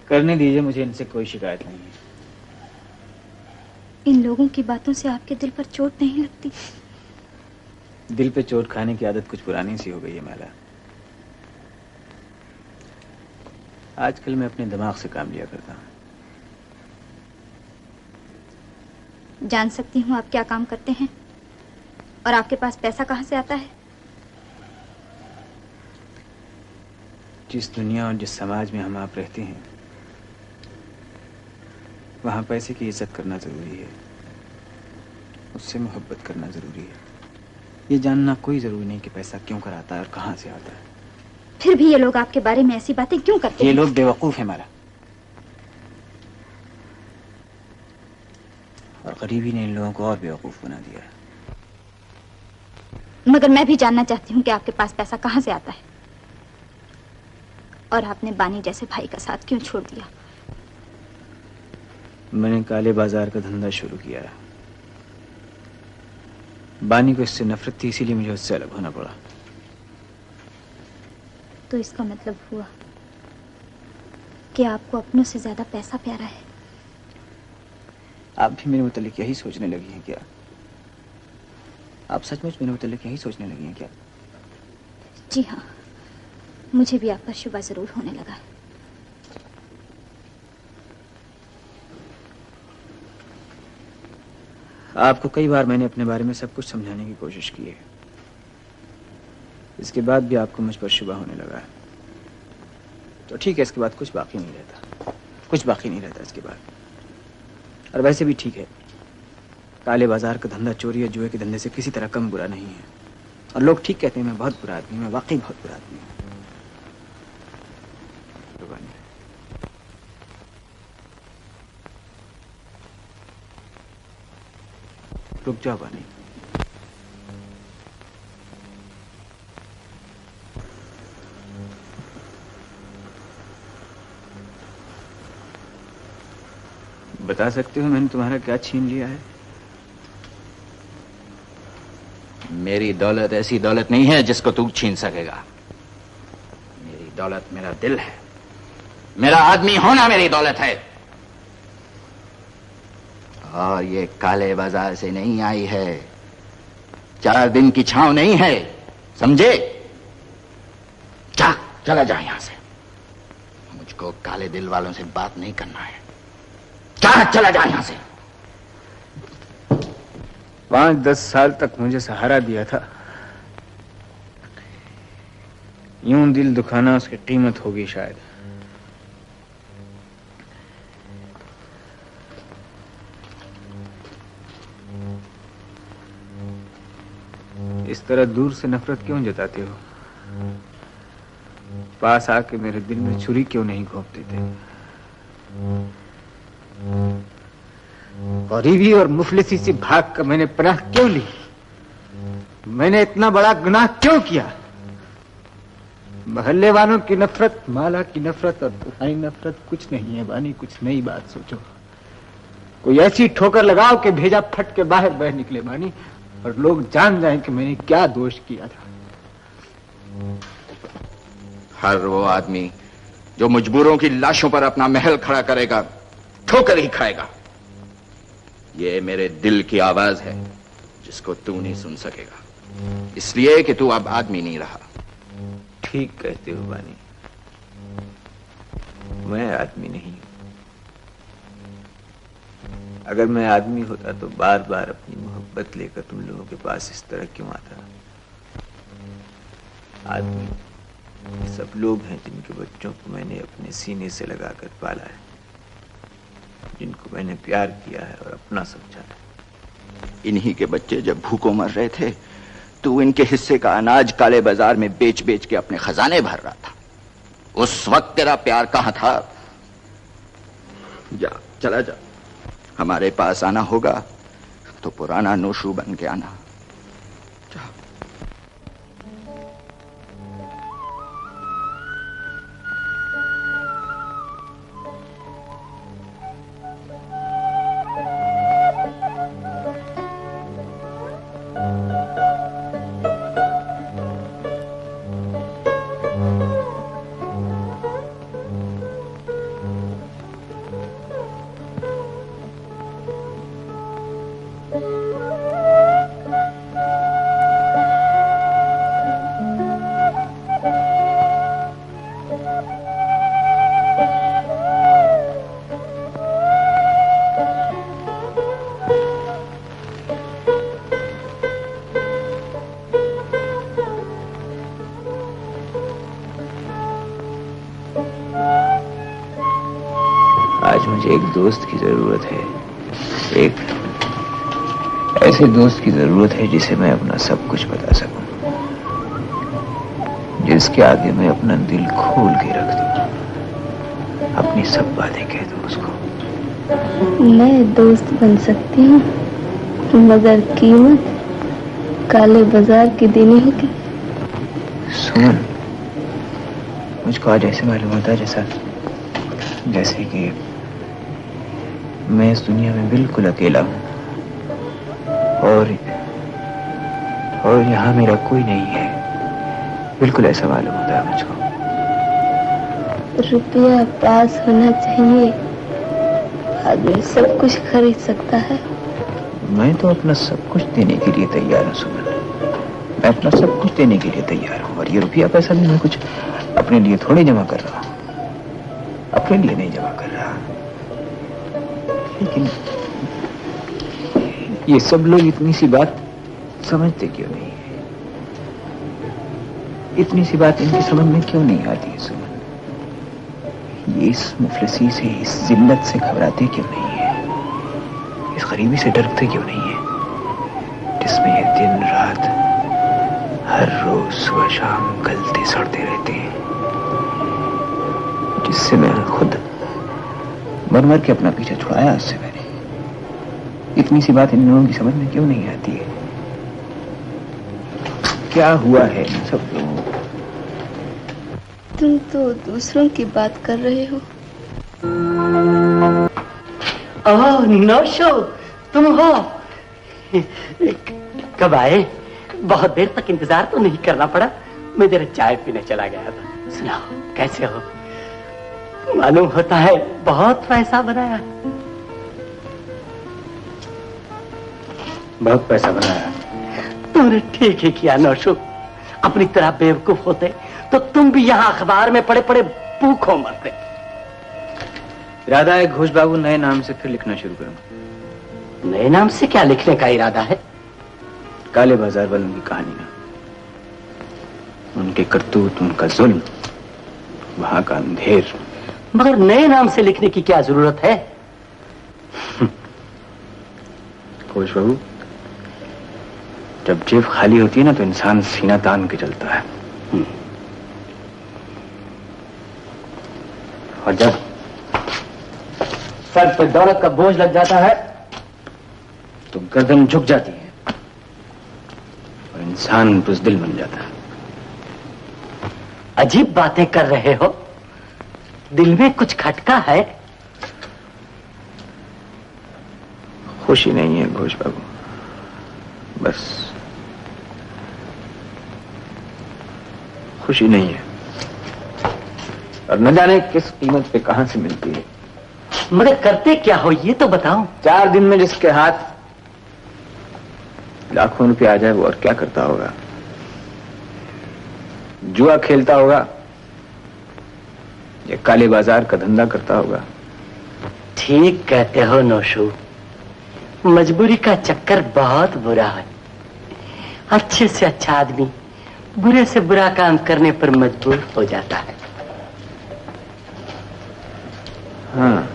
Speaker 1: करने दीजिए, मुझे इनसे कोई शिकायत नहीं है।
Speaker 10: इन लोगों की बातों से आपके दिल पर चोट नहीं लगती?
Speaker 1: दिल पे चोट खाने की आदत कुछ पुरानी सी हो गई है मैला। आजकल मैं अपने दिमाग से काम लिया करता हूँ।
Speaker 10: जान सकती हूँ आप क्या काम करते हैं और आपके पास पैसा कहाँ से आता है?
Speaker 1: जिस दुनिया और जिस समाज में हम आप रहते हैं, वहां पैसे की इज्जत करना जरूरी है, उससे मोहब्बत करना जरूरी है। ये जानना कोई जरूरी नहीं कि पैसा क्यों कराता है और कहां से आता है।
Speaker 10: फिर भी ये लोग आपके बारे में ऐसी बातें क्यों करते हैं?
Speaker 1: ये लोग बेवकूफ है मारा, और गरीबी ने इन लोगों को और बेवकूफ बना दिया है।
Speaker 10: मगर मैं भी जानना चाहती हूँ कि आपके पास पैसा कहाँ से आता है और आपने बानी जैसे भाई का साथ क्यों छोड़ दिया?
Speaker 1: मैंने काले बाजार का धंधा शुरू किया है। बानी को इससे नफरत थी, इसीलिए मुझे उससे अलग होना पड़ा।
Speaker 10: तो इसका मतलब हुआ कि आपको अपनों से ज्यादा पैसा प्यारा है।
Speaker 1: आप भी मेरे मुतालिक यही सोचने लगी हैं क्या? आप सचमुच मेरे मुतालिक यही सोचने लगी हैं क्या?
Speaker 10: जी हाँ, मुझे भी आप पर शुबा जरूर होने लगा है।
Speaker 1: आपको कई बार मैंने अपने बारे में सब कुछ समझाने की कोशिश की है, इसके बाद भी आपको मुझ पर शुबा होने लगा है। तो ठीक है, इसके बाद कुछ बाकी नहीं रहता, कुछ बाकी नहीं रहता इसके बाद। और वैसे भी ठीक है, काले बाजार का धंधा चोरी और जुए के धंधे से किसी तरह कम बुरा नहीं है। और लोग ठीक कहते हैं मैं बहुत बुरा आदमी, मैं वाकई बहुत बुरा आदमी हूँ। रुक जाओ बानी। बता सकते हो मैंने तुम्हारा क्या छीन लिया है?
Speaker 3: मेरी दौलत ऐसी दौलत नहीं है जिसको तू छीन सकेगा। मेरी दौलत मेरा दिल है, मेरा आदमी होना मेरी दौलत है। और ये काले बाजार से नहीं आई है, 4 दिन की छांव नहीं है, समझे? चला जा यहां से। मुझको काले दिल वालों से बात नहीं करना है। चला जा यहां से।
Speaker 15: 5-10 साल तक मुझे सहारा दिया था, यूं दिल दुखाना उसकी कीमत होगी शायद। इस तरह दूर से नफरत क्यों जताते हो? पास आके मेरे दिल में छुरी क्यों नहीं घोंप देते? गरीबी और मुफलिसी से भाग कर मैंने पनाह क्यों ली? मैंने इतना बड़ा गुनाह क्यों किया? मोहल्ले वालों की नफरत, माला की नफरत और तुम्हारी नफरत कुछ नहीं है बानी। कुछ नई बात सोचो, कोई ऐसी ठोकर लगाओ कि भेजा फट के बाहर बह निकले बानी, और लोग जान जाएं कि मैंने क्या दोष किया था।
Speaker 3: हर वो आदमी जो मजबूरों की लाशों पर अपना महल खड़ा करेगा, ठोकर ही खाएगा। ये मेरे दिल की आवाज है जिसको तू नहीं सुन सकेगा, इसलिए कि तू अब आदमी नहीं रहा।
Speaker 15: ठीक कहते हो बानी, मैं आदमी नहीं। अगर मैं आदमी होता तो बार बार अपनी मोहब्बत लेकर तुम लोगों के पास इस तरह क्यों आता? आदमी सब लोग हैं जिनके बच्चों को मैंने अपने सीने से लगाकर पाला है, जिनको मैंने प्यार किया है और अपना समझा है।
Speaker 3: इन्हीं के बच्चे जब भूखों मर रहे थे, तू इनके हिस्से का अनाज काले बाजार में बेच बेच के अपने खजाने भर रहा था। उस वक्त तेरा प्यार कहां था? जा, चला जा। हमारे पास आना होगा तो पुराना नोशू बन के आना।
Speaker 15: आज मुझे एक दोस्त की जरूरत है, एक ऐसे दोस्त की जरूरत है जिसे मैं अपना सब कुछ बता सकूं, जिसके आगे मैं अपना दिल खोल के रख दूं, अपनी सब बातें कह दूं उसको।
Speaker 12: मैं दोस्त बन सकती हूँ, मगर कीमत काले बाजार की देनी होगी।
Speaker 15: सुमन, मुझको आज ऐसे मालूम होता है जैसे कि मैं इस दुनिया में बिल्कुल अकेला हूं और यहाँ मेरा कोई नहीं है। बिल्कुल ऐसा मालूम होता है मुझको।
Speaker 12: रुपया पास होना चाहिए, आदमी सब कुछ खरीद सकता है।
Speaker 15: मैं तो अपना सब कुछ देने के लिए तैयार हूँ सुमन, मैं अपना सब कुछ देने के लिए तैयार हूँ। और ये रुपया पैसा भी मैं कुछ अपने लिए थोड़ी जमा कर रहा हूँ, अपने लिए नहीं जमा कर रहा। लेकिन ये सब लोग इतनी सी बात समझते क्यों नहीं है? इतनी सी बात इनकी समझ में क्यों नहीं आती है सुमन? ये इस मुफलिसी से, इस जिल्लत से घबराते क्यों नहीं है? इस गरीबी से डरते क्यों नहीं है, जिसमें ये दिन रात हर रोज सुबह शाम गलते सड़ते रहते हैं, जिससे मैं खुद मर मर के अपना पीछा छुड़ाया उससे मैंने। इतनी सी बात इन लोगों की समझ में क्यों नहीं आती है? क्या हुआ है इन सब लोगों को?
Speaker 12: तुम तो दूसरों की बात कर रहे हो।
Speaker 2: ओह नौशो, तुम हो? कब आए? बहुत देर तक इंतजार तो नहीं करना पड़ा, मैं जरा चाय पीने चला गया था। सुनाओ कैसे हो? मालूम होता है बहुत पैसा बनाया।
Speaker 1: बहुत पैसा बनाया।
Speaker 2: तुमने ठीक ही किया नौशू, अपनी तरह बेवकूफ होते तो तुम भी यहाँ अखबार में पड़े पड़े भूखों मरते।
Speaker 1: इरादा है घोष बाबू नए नाम से फिर लिखना शुरू करूंगा।
Speaker 2: नए नाम से क्या लिखने का इरादा है?
Speaker 1: काले बाजार वालों की कहानी ना, उनके करतूत, उनका जुल्म, वहां का अंधेर।
Speaker 2: मगर नए नाम से लिखने की क्या जरूरत है?
Speaker 1: घोष बाबू, जब जेब खाली होती है ना तो इंसान सीना तान के चलता है, और जब सर पे दौलत का बोझ लग जाता है तो गर्दन झुक जाती है और इंसान बुज़दिल बन जाता है।
Speaker 2: अजीब बातें कर रहे हो, दिल में कुछ खटका है?
Speaker 1: खुशी नहीं है घोष बाबू, बस खुशी नहीं है, और न जाने किस कीमत पे कहां से मिलती है।
Speaker 2: मगर करते क्या हो ये तो बताओ।
Speaker 1: 4 दिन में जिसके हाथ लाखों रुपए आ जाए वो और क्या करता होगा? जुआ खेलता होगा या काले बाजार का धंधा करता होगा?
Speaker 2: ठीक कहते हो नौशू, मजबूरी का चक्कर बहुत बुरा है। अच्छे से अच्छा आदमी बुरे से बुरा काम करने पर मजबूर हो जाता है।
Speaker 1: हाँ,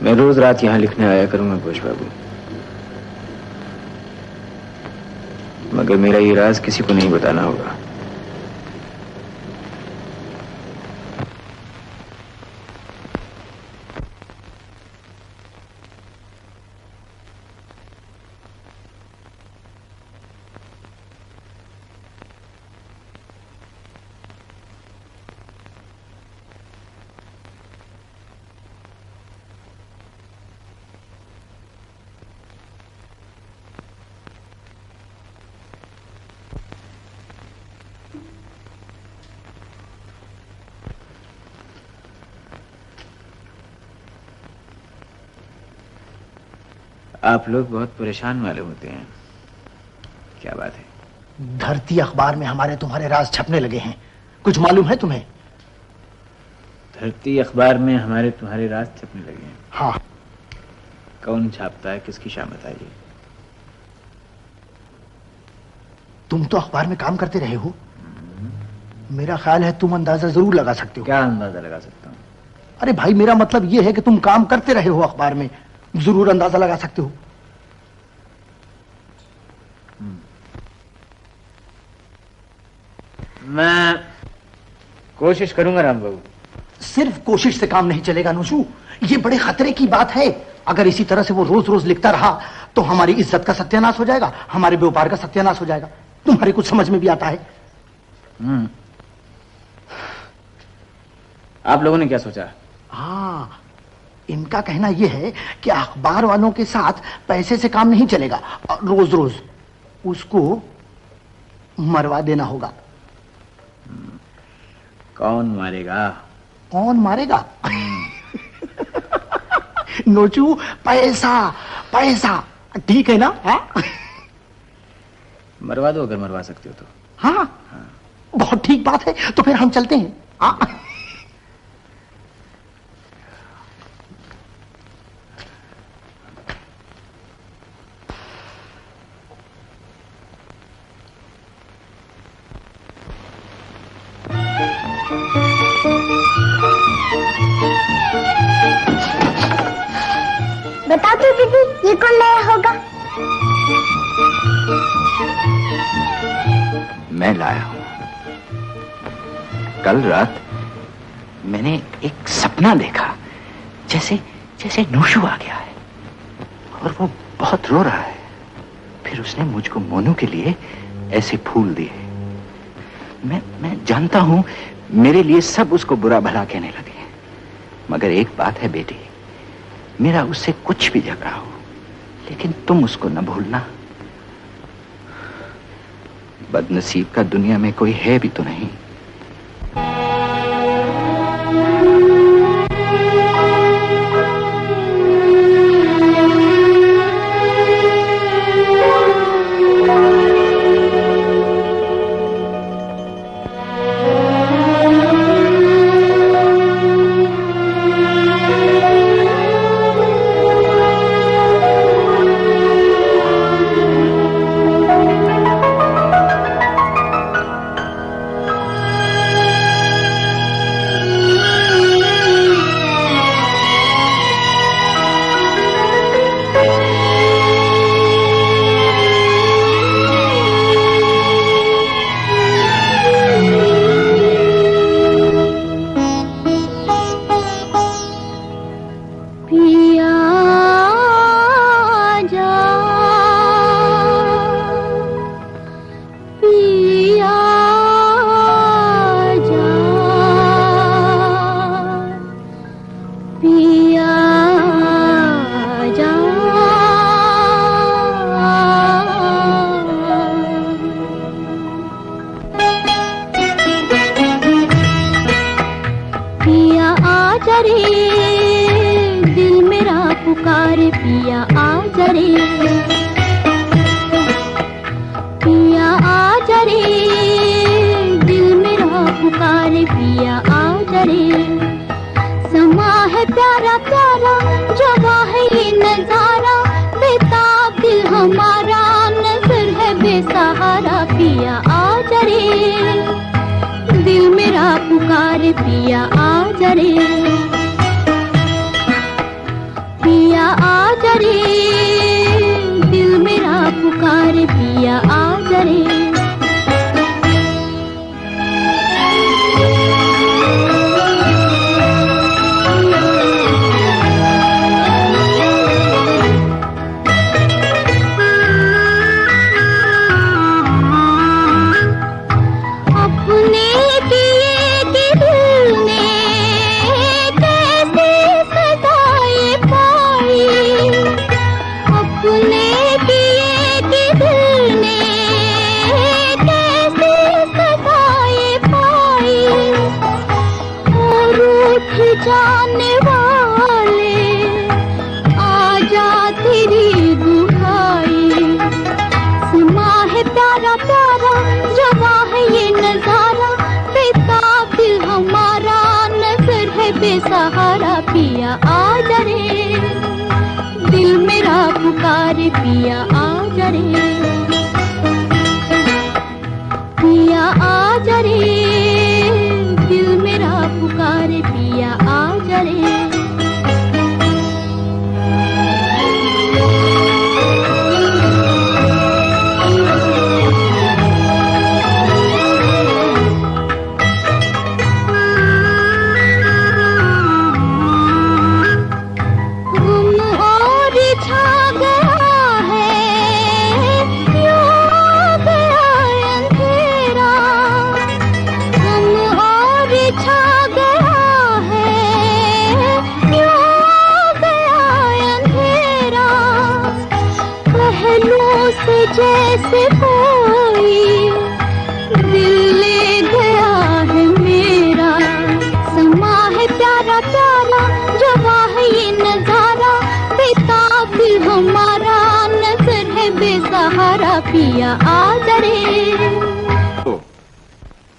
Speaker 1: मैं रोज रात यहां लिखने आया करूंगा घोष बाबू, मगर मेरा ये राज किसी को नहीं बताना होगा। आप लोग बहुत परेशान वाले होते हैं, क्या बात है?
Speaker 5: धरती अखबार में हमारे तुम्हारे राज छपने लगे हैं, कुछ मालूम है तुम्हें?
Speaker 1: धरती अखबार में हमारे तुम्हारे राज छपने लगे हैं?
Speaker 5: हाँ।
Speaker 1: कौन छापता है, किसकी शामत आई?
Speaker 5: तुम तो अखबार में काम करते रहे हो, मेरा ख्याल है तुम अंदाजा जरूर लगा सकते हो।
Speaker 1: क्या अंदाजा लगा सकता हूँ?
Speaker 5: अरे भाई, मेरा मतलब यह है कि तुम काम करते रहे हो अखबार में, जरूर अंदाजा लगा सकते हो।
Speaker 1: मैं कोशिश करूंगा राम बाबू।
Speaker 5: सिर्फ कोशिश से काम नहीं चलेगा नौशू, ये बड़े खतरे की बात है। अगर इसी तरह से वो रोज रोज लिखता रहा तो हमारी इज्जत का सत्यानाश हो जाएगा, हमारे व्यापार का सत्यानाश हो जाएगा। तुम्हारे कुछ समझ में भी आता है?
Speaker 1: आप लोगों ने क्या सोचा?
Speaker 5: हाँ, इनका कहना यह है कि अखबार वालों के साथ पैसे से काम नहीं चलेगा, रोज रोज उसको मरवा देना होगा।
Speaker 1: कौन मारेगा?
Speaker 5: कौन मारेगा? नोचू, पैसा पैसा, ठीक है ना?
Speaker 1: मरवा दो अगर मरवा सकते हो तो।
Speaker 5: हाँ, बहुत ठीक बात है, तो फिर हम चलते हैं।
Speaker 11: बता तो दीदी, ये कौन लाया होगा?
Speaker 3: मैं लाया हूं। कल रात मैंने एक सपना देखा, जैसे जैसे नोशू आ गया है और वो बहुत रो रहा है। फिर उसने मुझको मोनू के लिए ऐसे फूल दिए। मैं जानता हूं मेरे लिए सब उसको बुरा भला कहने लगे हैं, मगर एक बात है बेटी, मेरा उससे कुछ भी झगड़ा हो, लेकिन तुम उसको न भूलना। बदनसीब का दुनिया में कोई है भी तो नहीं।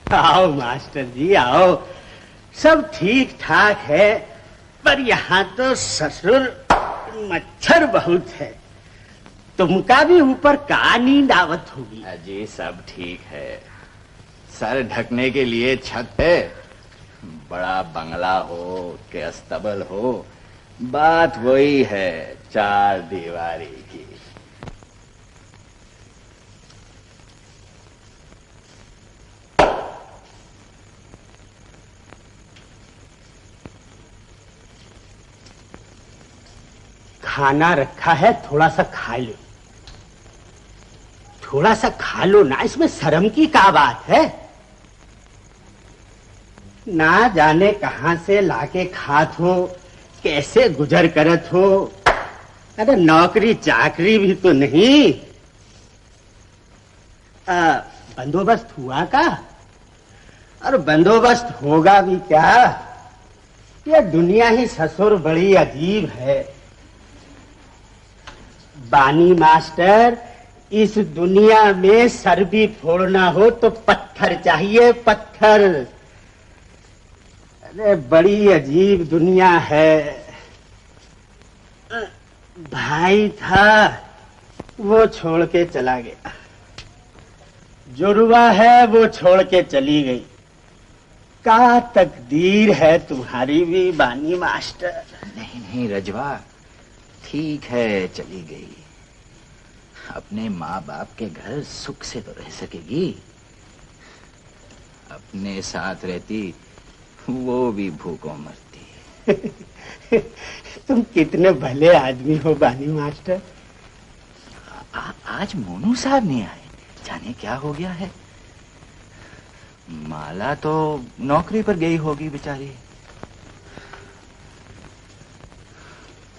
Speaker 2: आओ मास्टर जी आओ, सब ठीक ठाक है, पर यहाँ तो ससुर मच्छर बहुत है। तुमका भी ऊपर का नींद आवत होगी?
Speaker 15: जी सब ठीक है, सर ढकने के लिए छत है। बड़ा बंगला हो के अस्तबल हो, बात वही है, चार दीवारी की।
Speaker 2: खाना रखा है, थोड़ा सा खा लो, थोड़ा सा खा लो ना, इसमें शर्म की क्या बात है? ना जाने कहां से लाके खात हो, कैसे गुजर करत हो। अरे नौकरी चाकरी भी तो नहीं। बंदोबस्त हुआ का? और बंदोबस्त होगा भी क्या? यह दुनिया ही ससुर बड़ी अजीब है। बानी मास्टर, इस दुनिया में सर भी फोड़ना हो तो पत्थर चाहिए, पत्थर। अरे बड़ी अजीब दुनिया है। भाई था वो छोड़ के चला गया, जुड़वा है वो छोड़ के चली गई। का तकदीर है तुम्हारी भी बानी मास्टर।
Speaker 3: नहीं नहीं रजवा, ठीक है चली गई। अपने माँ बाप के घर सुख से तो रह सकेगी। अपने साथ रहती वो भी भूखों मरती।
Speaker 2: तुम कितने भले आदमी हो बानी मास्टर।
Speaker 3: आज मोनू साहब नहीं आए, जाने क्या हो गया है। माला तो नौकरी पर गई होगी बेचारी।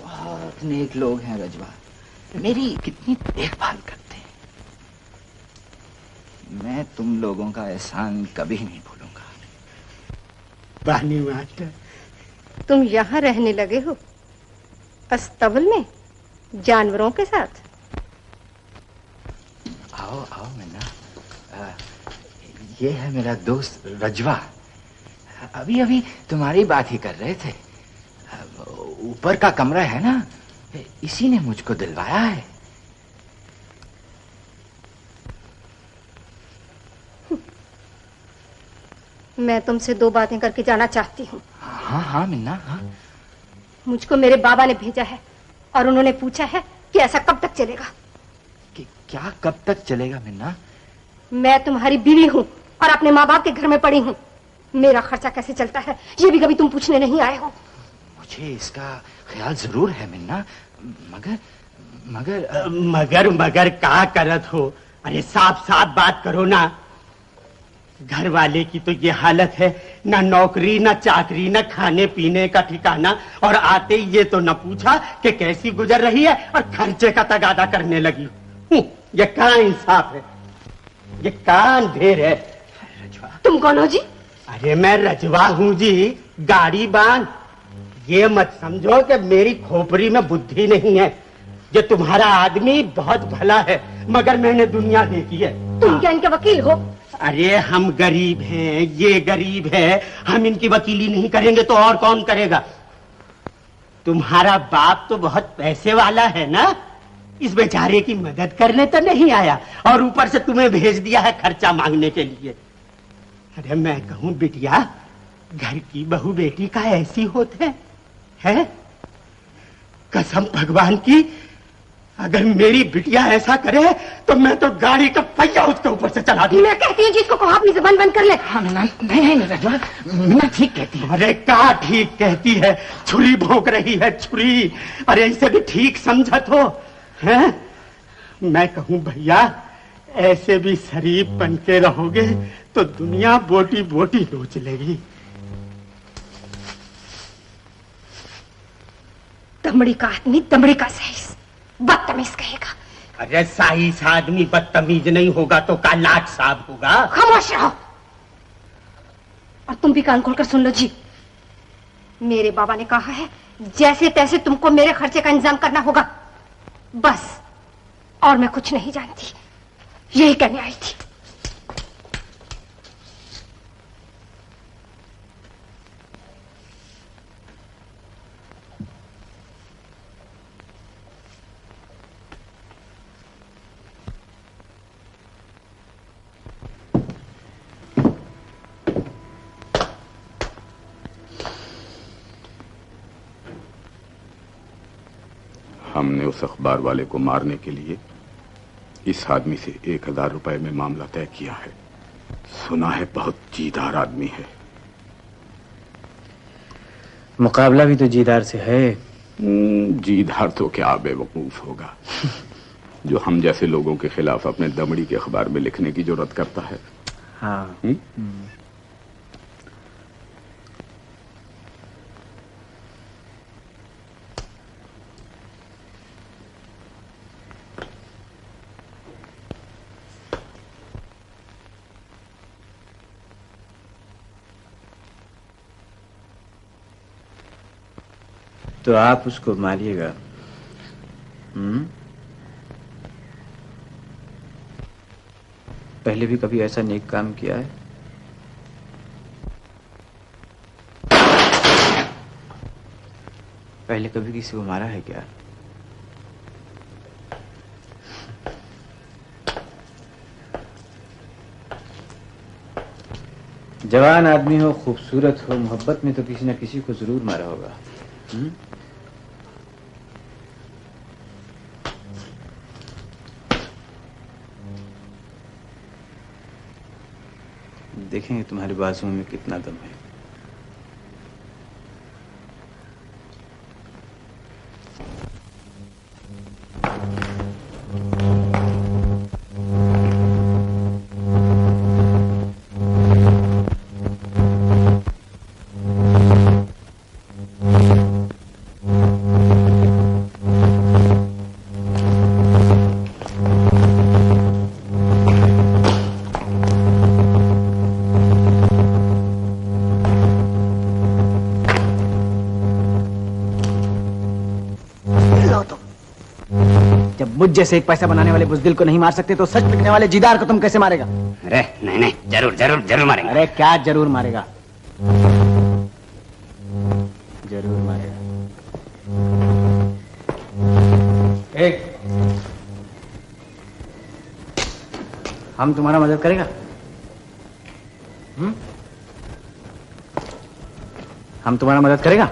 Speaker 3: बहुत नेक लोग हैं रजवा, मेरी कितनी देखभाल करते हैं। मैं तुम लोगों का एहसान कभी नहीं भूलूंगा।
Speaker 2: बानी मास्टर,
Speaker 6: तुम यहाँ रहने लगे हो अस्तबल में जानवरों के साथ?
Speaker 3: आओ आओ मैना, ये है मेरा दोस्त रजवा। अभी अभी तुम्हारी बात ही कर रहे थे। ऊपर का कमरा है ना, इसी ने मुझको दिलवाया है।
Speaker 6: मैं तुमसे दो बातें करके जाना चाहती हूँ।
Speaker 3: हाँ हाँ मिन्ना, हाँ।
Speaker 6: मुझको मेरे बाबा ने भेजा है और उन्होंने पूछा है कि ऐसा कब तक चलेगा।
Speaker 3: कि क्या कब तक चलेगा मिन्ना?
Speaker 6: मैं तुम्हारी बीवी हूँ और अपने माँ बाप के घर में पड़ी हूँ। मेरा खर्चा कैसे चलता है ये भी कभी तुम पूछने नहीं आए हो।
Speaker 3: मुझे इसका ख्याल जरूर है मिन्ना, मगर मगर
Speaker 2: मगर मगर का करत हो? अरे साफ साफ बात करो ना। घर वाले की तो ये हालत है, ना नौकरी ना चाकरी ना खाने पीने का ठिकाना, और आते ही ये तो न पूछा कि कैसी गुजर रही है और खर्चे का तगादा करने लगी। ये कहाँ इंसाफ है, ये कहाँ अंधेर है।
Speaker 6: तुम कौन हो जी?
Speaker 2: अरे मैं रजवा हूँ जी, गाड़ी बांध। ये मत समझो कि मेरी खोपड़ी में बुद्धि नहीं है। ये तुम्हारा आदमी बहुत भला है, मगर मैंने दुनिया देखी है।
Speaker 6: तुम क्या इनके वकील हो?
Speaker 2: अरे हम गरीब हैं, ये गरीब है, हम इनकी वकीली नहीं करेंगे तो और कौन करेगा? तुम्हारा बाप तो बहुत पैसे वाला है ना, इस बेचारे की मदद करने तो नहीं आया और ऊपर से तुम्हें भेज दिया है खर्चा मांगने के लिए। अरे मैं कहूँ बिटिया, घर की बहू बेटी का ऐसी होते है? कसम भगवान की, अगर मेरी बिटिया ऐसा करे तो मैं तो गाड़ी का पहिया उसके ऊपर से चला दूं।
Speaker 6: मैं कहती हूँ जिसको कहो अपनी जुबान बंद कर ले।
Speaker 3: हाँ नहीं ठीक कहती है।
Speaker 2: अरे क्या ठीक कहती है? छुरी भोंक रही है, छुरी। अरे इसे भी ठीक समझत हो हैं? मैं कहूँ भैया, ऐसे भी शरीफ बन के रहोगे तो दुनिया बोटी बोटी नोच लेगी।
Speaker 6: दमड़ी का आदमी दमड़ी का सहीस, बदतमीज कहेगा।
Speaker 2: अरे साइस आदमी बदतमीज नहीं होगा तो का लाट साहब होगा?
Speaker 6: खामोश रहो। और तुम भी कान खोलकर सुन लो जी, मेरे बाबा ने कहा है जैसे तैसे तुमको मेरे खर्चे का इंतजाम करना होगा, बस। और मैं कुछ नहीं जानती, यही कहने आई थी।
Speaker 7: हमने उस अखबार वाले को मारने के लिए इस आदमी से 1000 रुपए में मामला तय किया है। सुना है बहुत जीदार आदमी है।
Speaker 1: मुकाबला भी तो जीदार से है।
Speaker 7: जीदार तो क्या बेवकूफ होगा जो हम जैसे लोगों के खिलाफ अपने दमड़ी के अखबार में लिखने की जरूरत करता है।
Speaker 1: हाँ।
Speaker 15: तो आप उसको मारिएगा। पहले भी कभी ऐसा नेक काम किया है? पहले कभी किसी को मारा है क्या? जवान आदमी हो, खूबसूरत हो, मोहब्बत में तो किसी न किसी को जरूर मारा होगा। देखेंगे तुम्हारे बाजुओं में कितना दम है।
Speaker 1: मुझ जैसे एक पैसा बनाने वाले बुजदिल को नहीं मार सकते तो सच बिकने वाले जीदार को तुम कैसे मारेगा?
Speaker 8: अरे नहीं नहीं, जरूर जरूर जरूर मारेगा।
Speaker 1: अरे क्या जरूर मारेगा? जरूर मारेगा। एक हम तुम्हारा मदद करेगा? हम तुम्हारा मदद करेगा?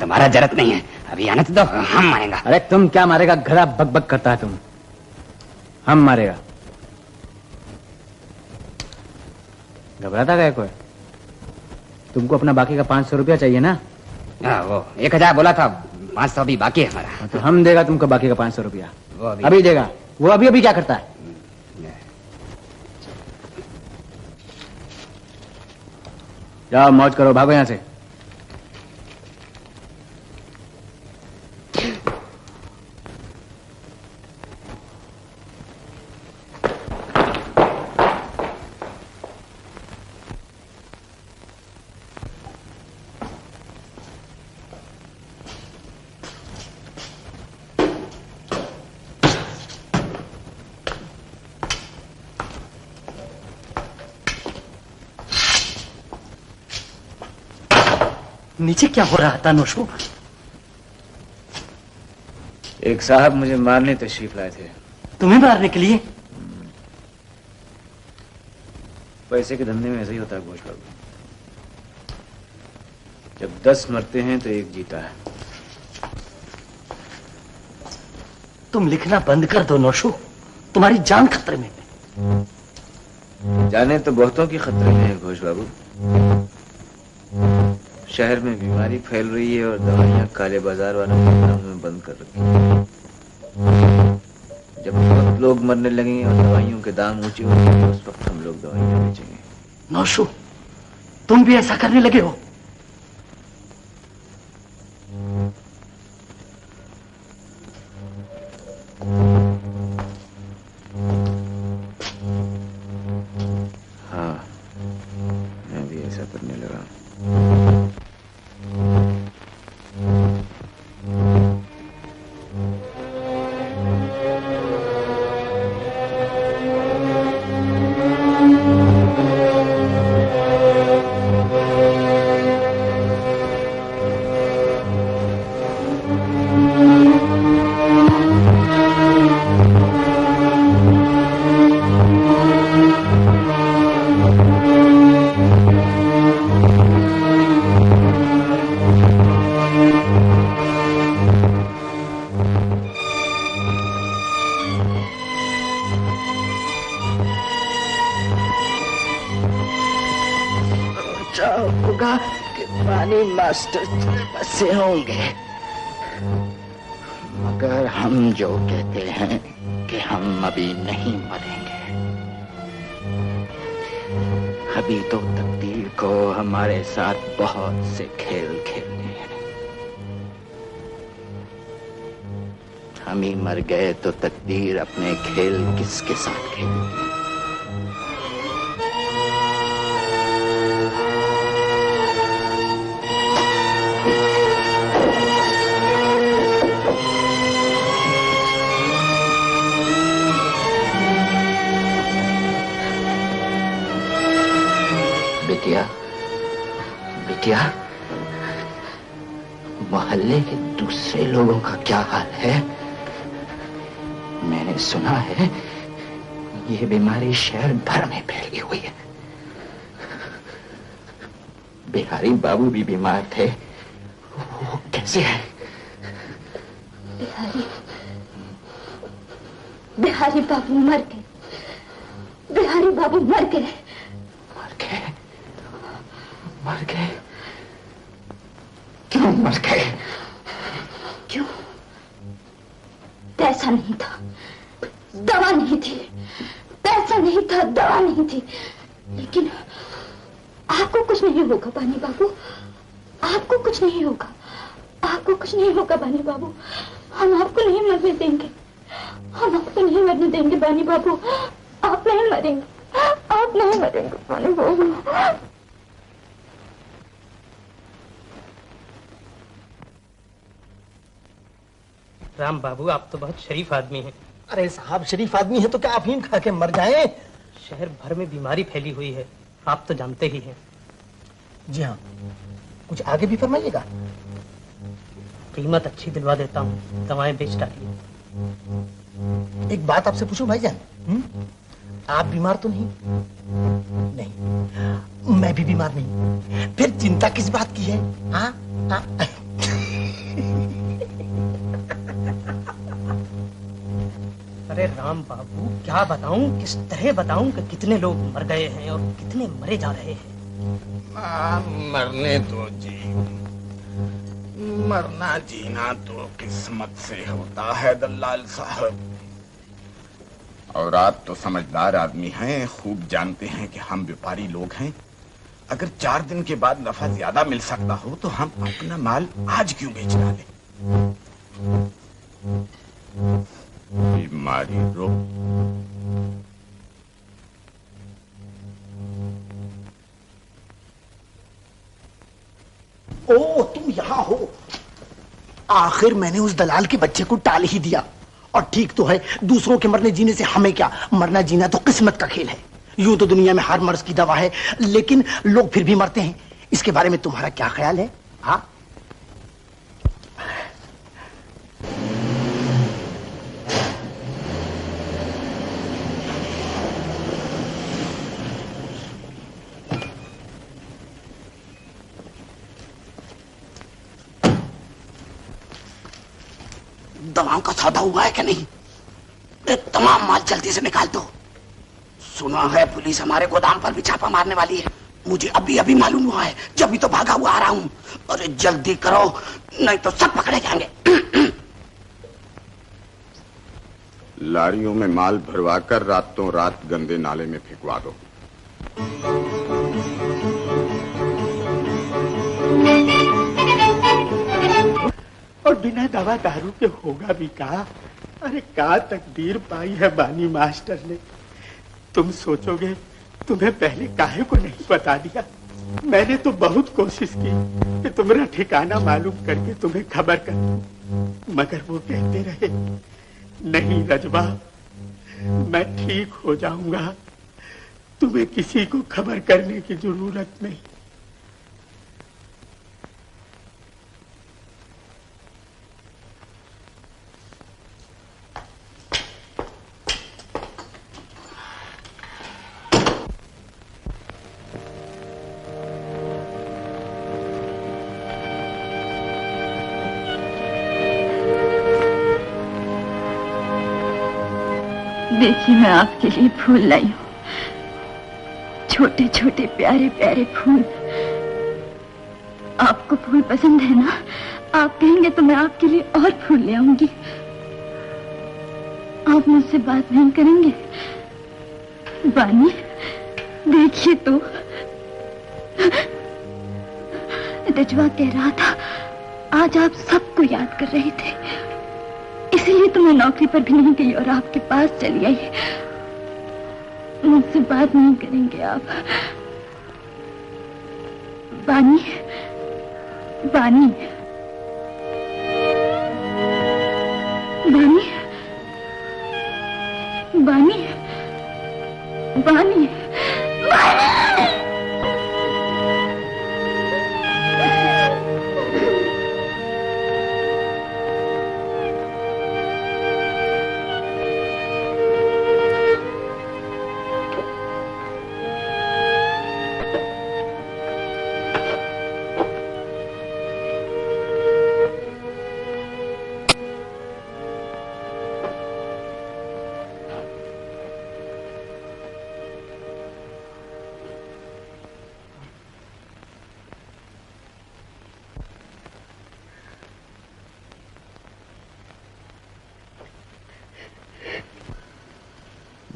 Speaker 8: तुम्हारा जरूरत नहीं है, अभी आने तो दो, हम मारेगा।
Speaker 1: अरे तुम क्या मारेगा? गधा बक बक करता है तुम। हम मारेगा। घबराता गया कोई? तुमको अपना बाकी का 500 रुपया चाहिए ना?
Speaker 8: वो 1000 बोला था, 500 अभी बाकी है हमारा।
Speaker 1: तो हम देगा तुमको बाकी का 500 रुपया। अभी देगा। वो अभी अभी क्या करता है? जाओ मौज करो, भागो यहां से।
Speaker 2: नीचे क्या हो रहा था नोशू?
Speaker 15: एक साहब मुझे मारने तशरीफ लाए थे।
Speaker 2: तुम्हें मारने के लिए?
Speaker 15: पैसे के धंधे में ऐसा ही होता है घोष बाबू। जब 10 मरते हैं तो एक जीता है।
Speaker 2: तुम लिखना बंद कर दो नोशू, तुम्हारी जान खतरे में है।
Speaker 15: जाने तो बहुतों की खतरे में है घोष बाबू। शहर में बीमारी फैल रही है और दवाइयां काले बाजार वालों के नाम में बंद कर रखी हैं। जब बहुत लोग मरने लगेंगे और दवाइयों के दाम ऊंचे होंगे तो उस वक्त हम लोग दवाइयां बेचेंगे।
Speaker 2: नौशू, तुम भी ऐसा करने लगे हो?
Speaker 15: हाँ, मैं भी ऐसा करने लगा।
Speaker 3: होगा कि पानी मास्टर बसे होंगे, मगर हम जो कहते हैं कि हम अभी नहीं मरेंगे। अभी तो तकदीर को हमारे साथ बहुत से खेल खेलने हैं। हम ही मर गए तो तकदीर अपने खेल किसके साथ खेलेगी? मोहल्ले के दूसरे लोगों का क्या हाल है? मैंने सुना है ये बीमारी शहर भर में फैली हुई है। बिहारी बाबू भी बीमार थे, वो कैसे है?
Speaker 10: बिहारी बाबू मर गए। बिहारी बाबू मर गए।
Speaker 3: मर गए? क्यों मर गए?
Speaker 10: क्यों? पैसा नहीं था, दवा नहीं थी। पैसा नहीं था, दवा नहीं थी। लेकिन आपको कुछ नहीं होगा बानी बाबू, आपको कुछ नहीं होगा, आपको कुछ नहीं होगा बानी बाबू। हम आपको नहीं मरने देंगे, हम आपको नहीं मरने देंगे बानी बाबू। आप नहीं मरेंगे, आप नहीं मरेंगे बानी बाबू।
Speaker 2: राम बाबू, आप तो बहुत शरीफ आदमी हैं।
Speaker 5: अरे साहब, शरीफ आदमी है तो क्या अफीम खा के मर जाएं?
Speaker 2: शहर भर में बीमारी फैली हुई है, आप तो जानते ही हैं।
Speaker 5: जी हाँ, कुछ आगे भी फरमाइएगा।
Speaker 2: कीमत अच्छी दिलवा देता हूँ, दवाएं बेच डालिए।
Speaker 5: एक बात आपसे पूछूं भाईजान, आप बीमार तो नहीं? नहीं, मैं भी बीमार नहीं। फिर चिंता किस बात की है? हाँ?
Speaker 2: अरे राम बाबू, क्या बताऊं, किस तरह बताऊं कि कितने लोग मर गए हैं और कितने मरे जा रहे हैं।
Speaker 7: मरने दो जी, मरना जीना तो किस्मत से होता है दल्लाल साहब। और आप तो समझदार आदमी हैं, खूब जानते हैं कि हम व्यापारी लोग हैं। अगर 4 दिन के बाद नफा ज्यादा मिल सकता हो तो हम अपना माल आज क्यों बेच डालें? बीमारी रोग
Speaker 5: ओ, तुम यहाँ हो। आखिर मैंने उस दलाल के बच्चे को टाल ही दिया। और ठीक तो है, दूसरों के मरने जीने से हमें क्या, मरना जीना तो किस्मत का खेल है। यूं तो दुनिया में हर मर्ज की दवा है, लेकिन लोग फिर भी मरते हैं। इसके बारे में तुम्हारा क्या ख्याल है? हाँ, दवाओं का सौदा हुआ है कि नहीं? तमाम माल जल्दी से निकाल दो। सुना है पुलिस हमारे गोदाम पर भी छापा मारने वाली है। मुझे अभी अभी मालूम हुआ है, जब भी तो भागा हुआ आ रहा हूं। अरे जल्दी करो, नहीं तो सब पकड़े जाएंगे।
Speaker 7: लारियों में माल भरवाकर रातों रात गंदे नाले में फेंकवा दो।
Speaker 16: और बिना दवा दारू के होगा भी कहा? अरे क्या तकदीर पाई है बानी मास्टर ने। तुम सोचोगे तुम्हें पहले काहे को नहीं बता दिया। मैंने तो बहुत कोशिश की कि तुम्हारा ठिकाना मालूम करके तुम्हें खबर कर दूं, मगर वो कहते रहे नहीं रजबा, मैं ठीक हो जाऊंगा, तुम्हें किसी को खबर करने की जरूरत नहीं।
Speaker 10: देखिए, मैं आपके लिए फूल लाई हूँ, छोटे छोटे प्यारे प्यारे फूल। आपको फूल पसंद है ना? आप कहेंगे तो मैं आपके लिए और फूल ले आऊंगी। आप मुझसे बात नहीं करेंगे? बानी, देखिए तो, रजवा कह रहा था आज आप सबको याद कर रहे थे, इसीलिए तो मैं नौकरी पर भी नहीं गई और आपके पास चली आई। मुझसे बात नहीं करेंगे आप? बानी, बानी, बानी, बानी, बानी, बानी।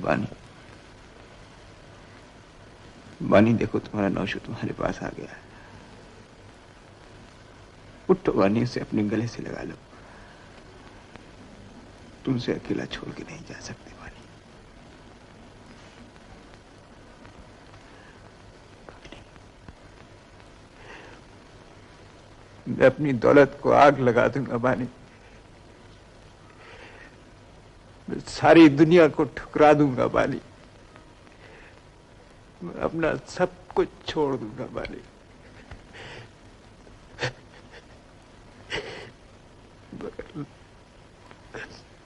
Speaker 15: बानी, बानी देखो तुम्हारा नौशू तुम्हारे पास आ गया है। उठो बानी, उसे अपने गले से लगा लो। तुमसे अकेला छोड़ के नहीं जा सकते बानी। मैं अपनी दौलत को आग लगा दूंगा बानी। मैं सारी दुनिया को ठुकरा दूंगा बानी। मैं अपना सब कुछ छोड़ दूंगा बानी।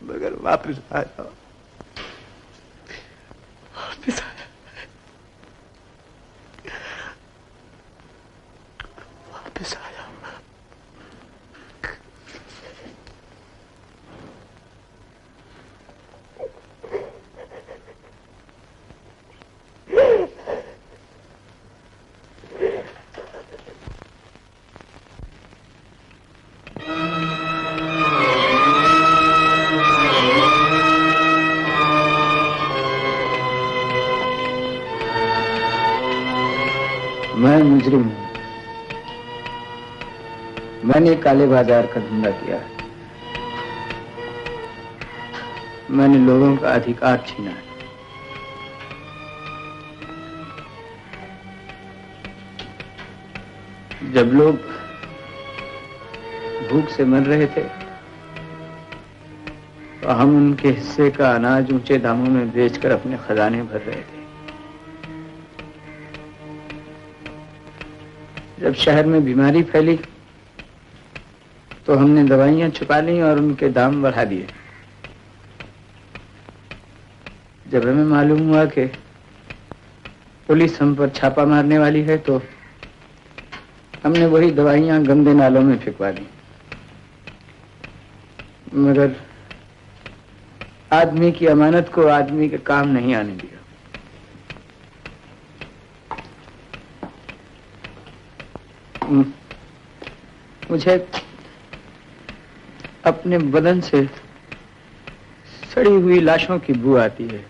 Speaker 15: मगर वापस आ जाओ, वापस आ जाओ, वापस आ जाओ।
Speaker 3: मैं मुजरिम हूं। मैंने काले बाजार का धंधा किया है। मैंने लोगों का अधिकार छीना है। जब लोग भूख से मर रहे थे तो हम उनके हिस्से का अनाज ऊंचे दामों में बेचकर अपने खजाने भर रहे थे। जब शहर में बीमारी फैली तो हमने दवाइयां छुपा ली और उनके दाम बढ़ा दिए। जब हमें मालूम हुआ कि पुलिस हम पर छापा मारने वाली है तो हमने वही दवाइयां गंदे नालों में फेंकवा दी। मगर आदमी की अमानत को आदमी के काम नहीं आने दिया। मुझे अपने बदन से सड़ी हुई लाशों की बू आती है।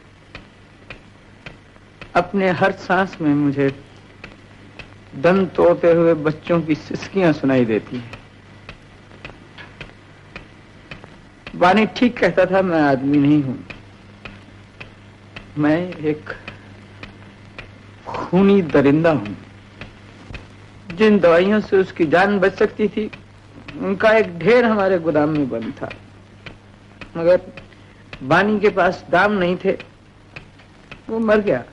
Speaker 3: अपने हर सांस में मुझे दम तोड़ते हुए बच्चों की सिसकियां सुनाई देती हैं। बानी ठीक कहता था, मैं आदमी नहीं हूं, मैं एक खूनी दरिंदा हूं। जिन दवाइयों से उसकी जान बच सकती थी उनका एक ढेर हमारे गोदाम में बंद था, मगर बानी के पास दाम नहीं थे, वो मर गया।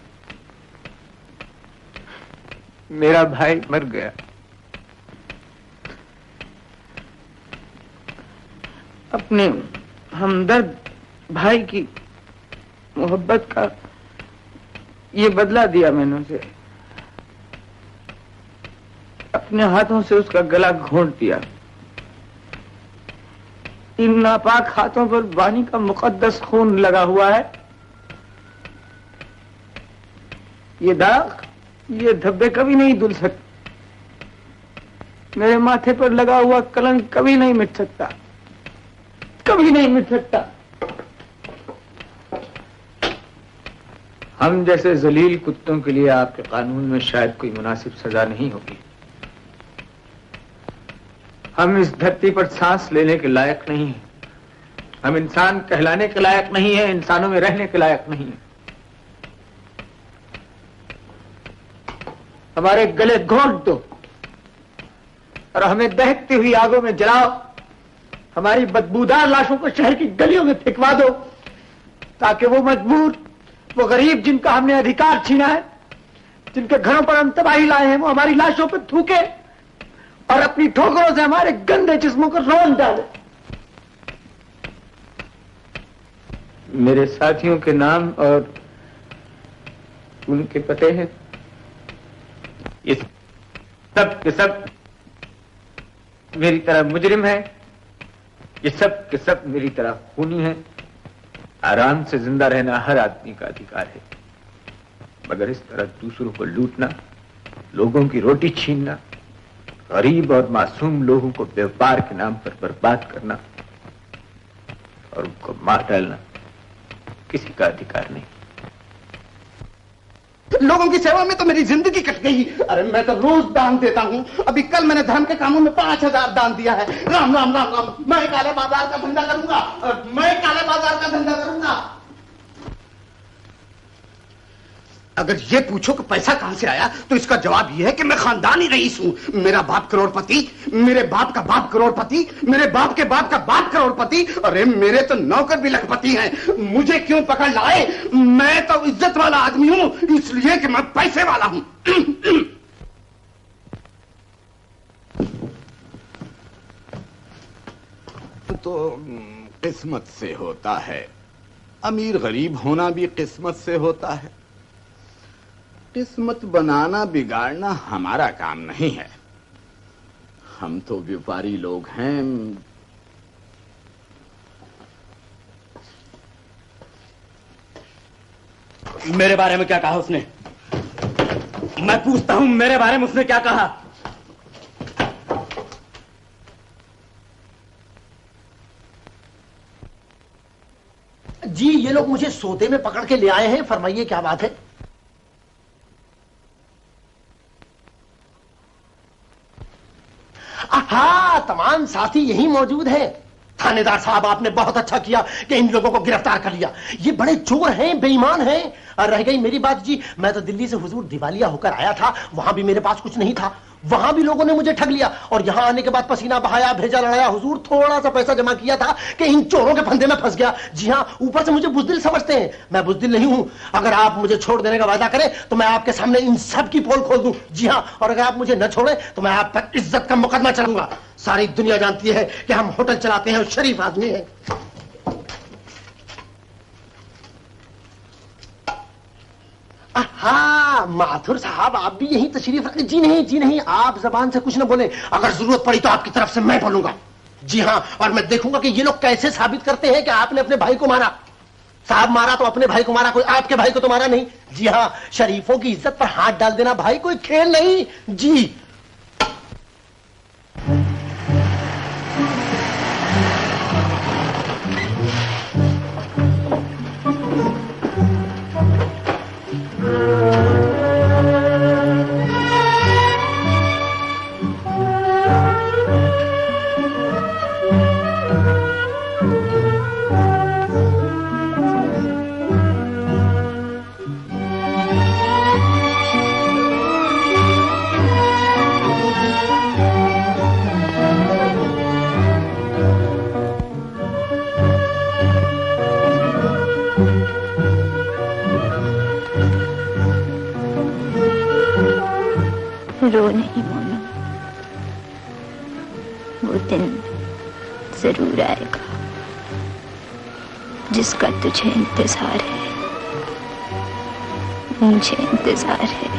Speaker 3: मेरा भाई मर गया। अपने हमदर्द भाई की मोहब्बत का ये बदला दिया मैंने उसे। अपने हाथों से उसका गला घोंट दिया। इन नापाक हाथों पर बानी का मुकद्दस खून लगा हुआ है। ये दाग, ये धब्बे कभी नहीं धुल सकते। मेरे माथे पर लगा हुआ कलंक कभी नहीं मिट सकता, कभी नहीं मिट सकता। हम जैसे जलील कुत्तों के लिए आपके कानून में शायद कोई मुनासिब सजा नहीं होगी। हम इस धरती पर सांस लेने के लायक नहीं हैं। हम इंसान कहलाने के लायक नहीं हैं, इंसानों में रहने के लायक नहीं हैं। हमारे गले घोंट दो और हमें दहकती हुई आगों में जलाओ। हमारी बदबूदार लाशों को शहर की गलियों में फेंकवा दो ताकि वो मजबूर, वो गरीब जिनका हमने अधिकार छीना है, जिनके घरों पर हम तबाही लाए हैं, वो हमारी लाशों पर थूके और अपनी ठोकरों से हमारे गंदे जिस्मों को रौंद डाले। मेरे साथियों के नाम और उनके पते हैं। ये सब के सब मेरी तरह मुजरिम है। ये सब के सब मेरी तरह खूनी है। आराम से जिंदा रहना हर आदमी का अधिकार है, मगर इस तरह दूसरों को लूटना, लोगों की रोटी छीनना, गरीब और मासूम लोगों को व्यापार के नाम पर बर्बाद करना और उनको मार डालना किसी का अधिकार नहीं।
Speaker 5: लोगों की सेवा में तो मेरी जिंदगी कट गई। अरे मैं तो रोज दान देता हूँ। अभी कल मैंने धर्म के कामों में 5000 दान दिया है। राम राम राम राम। मैं काले बाजार का धंधा करूंगा, मैं काले बाजार का धंधा करूंगा। अगर ये पूछो कि पैसा कहां से आया तो इसका जवाब ये है कि मैं खानदानी रईस हूं। मेरा बाप करोड़पति, मेरे बाप का बाप करोड़पति, मेरे बाप के बाप का बाप करोड़पति। अरे मेरे तो नौकर भी लखपति हैं। मुझे क्यों पकड़ लाए? मैं तो इज्जत वाला आदमी हूं, इसलिए कि मैं पैसे वाला हूं।
Speaker 7: तो किस्मत से होता है, अमीर गरीब होना भी किस्मत से होता है। किस्मत बनाना बिगाड़ना हमारा काम नहीं है। हम तो व्यापारी लोग हैं।
Speaker 2: मेरे बारे में क्या कहा उसने? मैं पूछता हूं, मेरे बारे में उसने क्या कहा?
Speaker 5: जी ये लोग मुझे सोते में पकड़ के ले आए हैं। फरमाइए क्या बात है? हाँ, तमाम साथी यही मौजूद हैं। थानेदार साहब आपने बहुत अच्छा किया कि इन लोगों को गिरफ्तार कर लिया। ये बड़े चोर हैं, बेईमान हैं। और रह गई मेरी बात जी, मैं तो दिल्ली से हुजूर दिवालिया होकर आया था। वहां भी मेरे पास कुछ नहीं था, वहां भी लोगों ने मुझे ठग लिया। और यहां आने के बाद पसीना बहाया, भेजा लड़ाया, हुजूर थोड़ा सा पैसा जमा किया था कि इन चोरों के फंदे में फंस गया। जी हां, ऊपर से मुझे बुजदिल समझते हैं। मैं बुजदिल नहीं हूं। अगर आप मुझे छोड़ देने का वादा करें तो मैं आपके सामने इन सब की पोल खोल दूं। जी हां, और अगर आप मुझे न छोड़े तो मैं आप पर इज्जत का मुकदमा चलाऊंगा। सारी दुनिया जानती है कि हम होटल चलाते हैं और शरीफ आदमी हैं। हाँ माथुर साहब, आप भी यही तशरीफ रखें। जी नहीं, आप जबान से कुछ न बोले। अगर जरूरत पड़ी तो आपकी तरफ से मैं बोलूंगा। जी हाँ, और मैं देखूंगा कि ये लोग कैसे साबित करते हैं कि आपने अपने भाई को मारा। साहब मारा तो अपने भाई को मारा, कोई आपके भाई को तो मारा नहीं। जी हाँ, शरीफों की इज्जत पर हाथ डाल देना भाई कोई खेल नहीं। जी
Speaker 10: रो नहीं मोनू, वो दिन जरूर आएगा जिसका तुझे इंतजार है, मुझे इंतजार है।